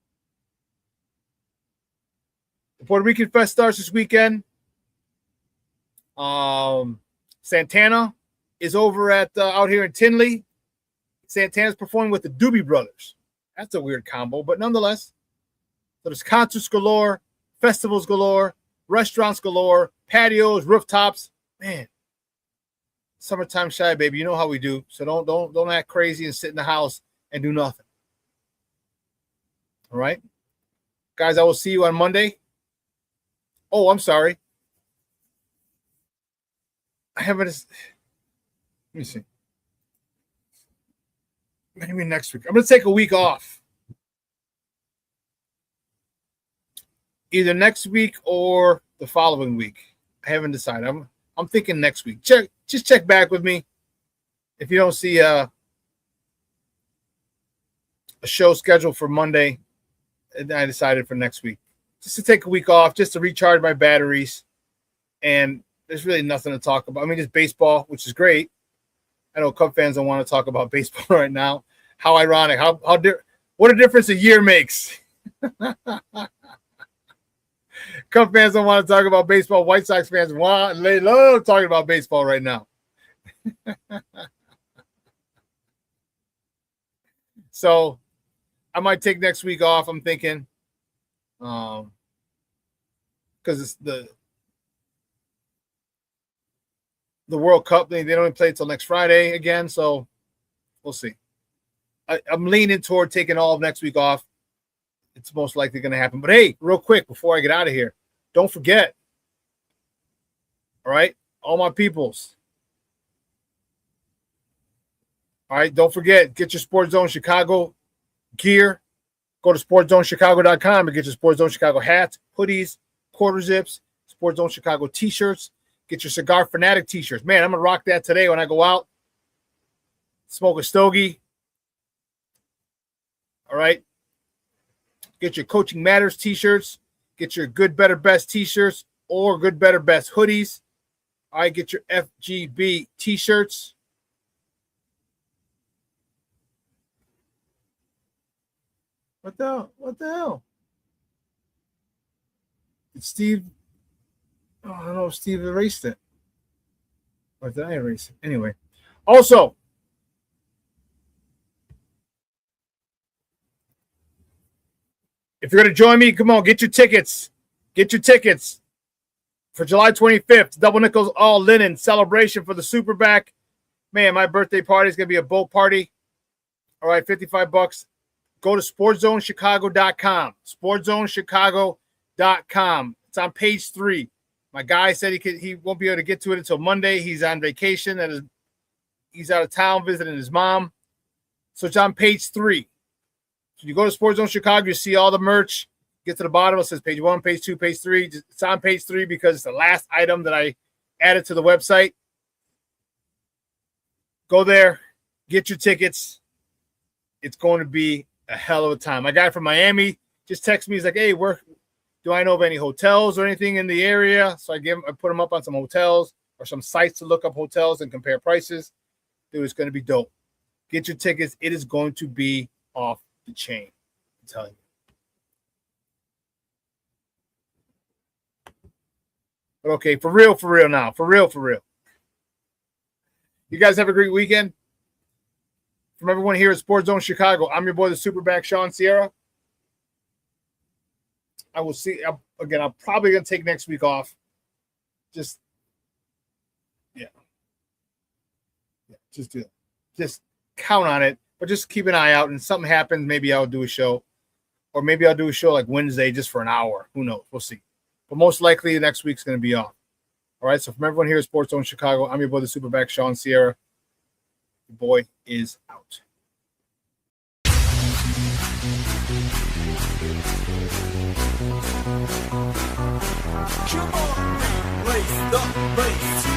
S4: Puerto Rican Fest starts this weekend. Santana is over at out here in Tinley. Santana's performing with the Doobie Brothers. That's a weird combo, but nonetheless. So there's concerts galore, festivals galore, restaurants galore, patios, rooftops. Man, summertime shy, baby. You know how we do. So don't act crazy and sit in the house and do nothing. All right, guys. I will see you on Monday. Oh, I'm sorry. I haven't. Let me see. Maybe next week. I'm going to take a week off. Either next week or the following week. I haven't decided. I'm thinking next week. Just check back with me. If you don't see a show scheduled for Monday, and I decided for next week. Just to take a week off, just to recharge my batteries. And there's really nothing to talk about. I mean, just baseball, which is great. I know Cub fans don't want to talk about baseball right now. How ironic. What a difference a year makes. Cub fans don't want to talk about baseball. White Sox fans they love talking about baseball right now. So I might take next week off, I'm thinking. Because it's the World Cup. They don't even play until next Friday again, so we'll see. I'm leaning toward taking all of next week off. It's most likely going to happen. But hey, real quick before I get out of here, don't forget, all right, all my peoples. All right, don't forget, get your Sports Zone Chicago gear. Go to SportsZoneChicago.com and get your Sports Zone Chicago hats, hoodies, quarter zips, Sports Zone Chicago t-shirts. Get your Cigar Fanatic t-shirts. Man, I'm going to rock that today when I go out. Smoke a stogie. All right. Get your Coaching Matters t-shirts. Get your Good, Better, Best t-shirts or Good, Better, Best hoodies. All right, get your FGB t-shirts. What the hell? What the hell? Did Steve? Oh, I don't know if Steve erased it. Or did I erase it? Anyway. Also, if you're going to join me, come on, get your tickets. Get your tickets for July 25th. Double Nickels All Linen celebration for the SuperBack. Man, my birthday party is going to be a boat party. All right, $55. Go to SportsZoneChicago.com. SportsZoneChicago.com. It's on page 3. My guy said he won't be able to get to it until Monday. He's on vacation. He's out of town visiting his mom. So it's on page 3. So you go to Sports Zone Chicago, you see all the merch. Get to the bottom, it says page 1, page 2, page 3. It's on page 3 because it's the last item that I added to the website. Go there, get your tickets. It's going to be a hell of a time. My guy from Miami just texted me. He's like, hey, do I know of any hotels or anything in the area? So I put him up on some hotels or some sites to look up hotels and compare prices. Dude, it's going to be dope. Get your tickets. It is going to be off the chain. I'm telling you. But okay, for real now. For real. You guys have a great weekend. From everyone here at Sports Zone Chicago, I'm your boy, the SuperBack, Shawn Sierra. I will see. I'm probably going to take next week off. Just do it. Just count on it. But just keep an eye out. And something happens, maybe I'll do a show. Or maybe I'll do a show like Wednesday just for an hour. Who knows? We'll see. But most likely next week's going to be off. All right, so from everyone here at Sports Zone Chicago, I'm your boy, the SuperBack, Shawn Sierra. The boy is out.
S13: Come on, race the race.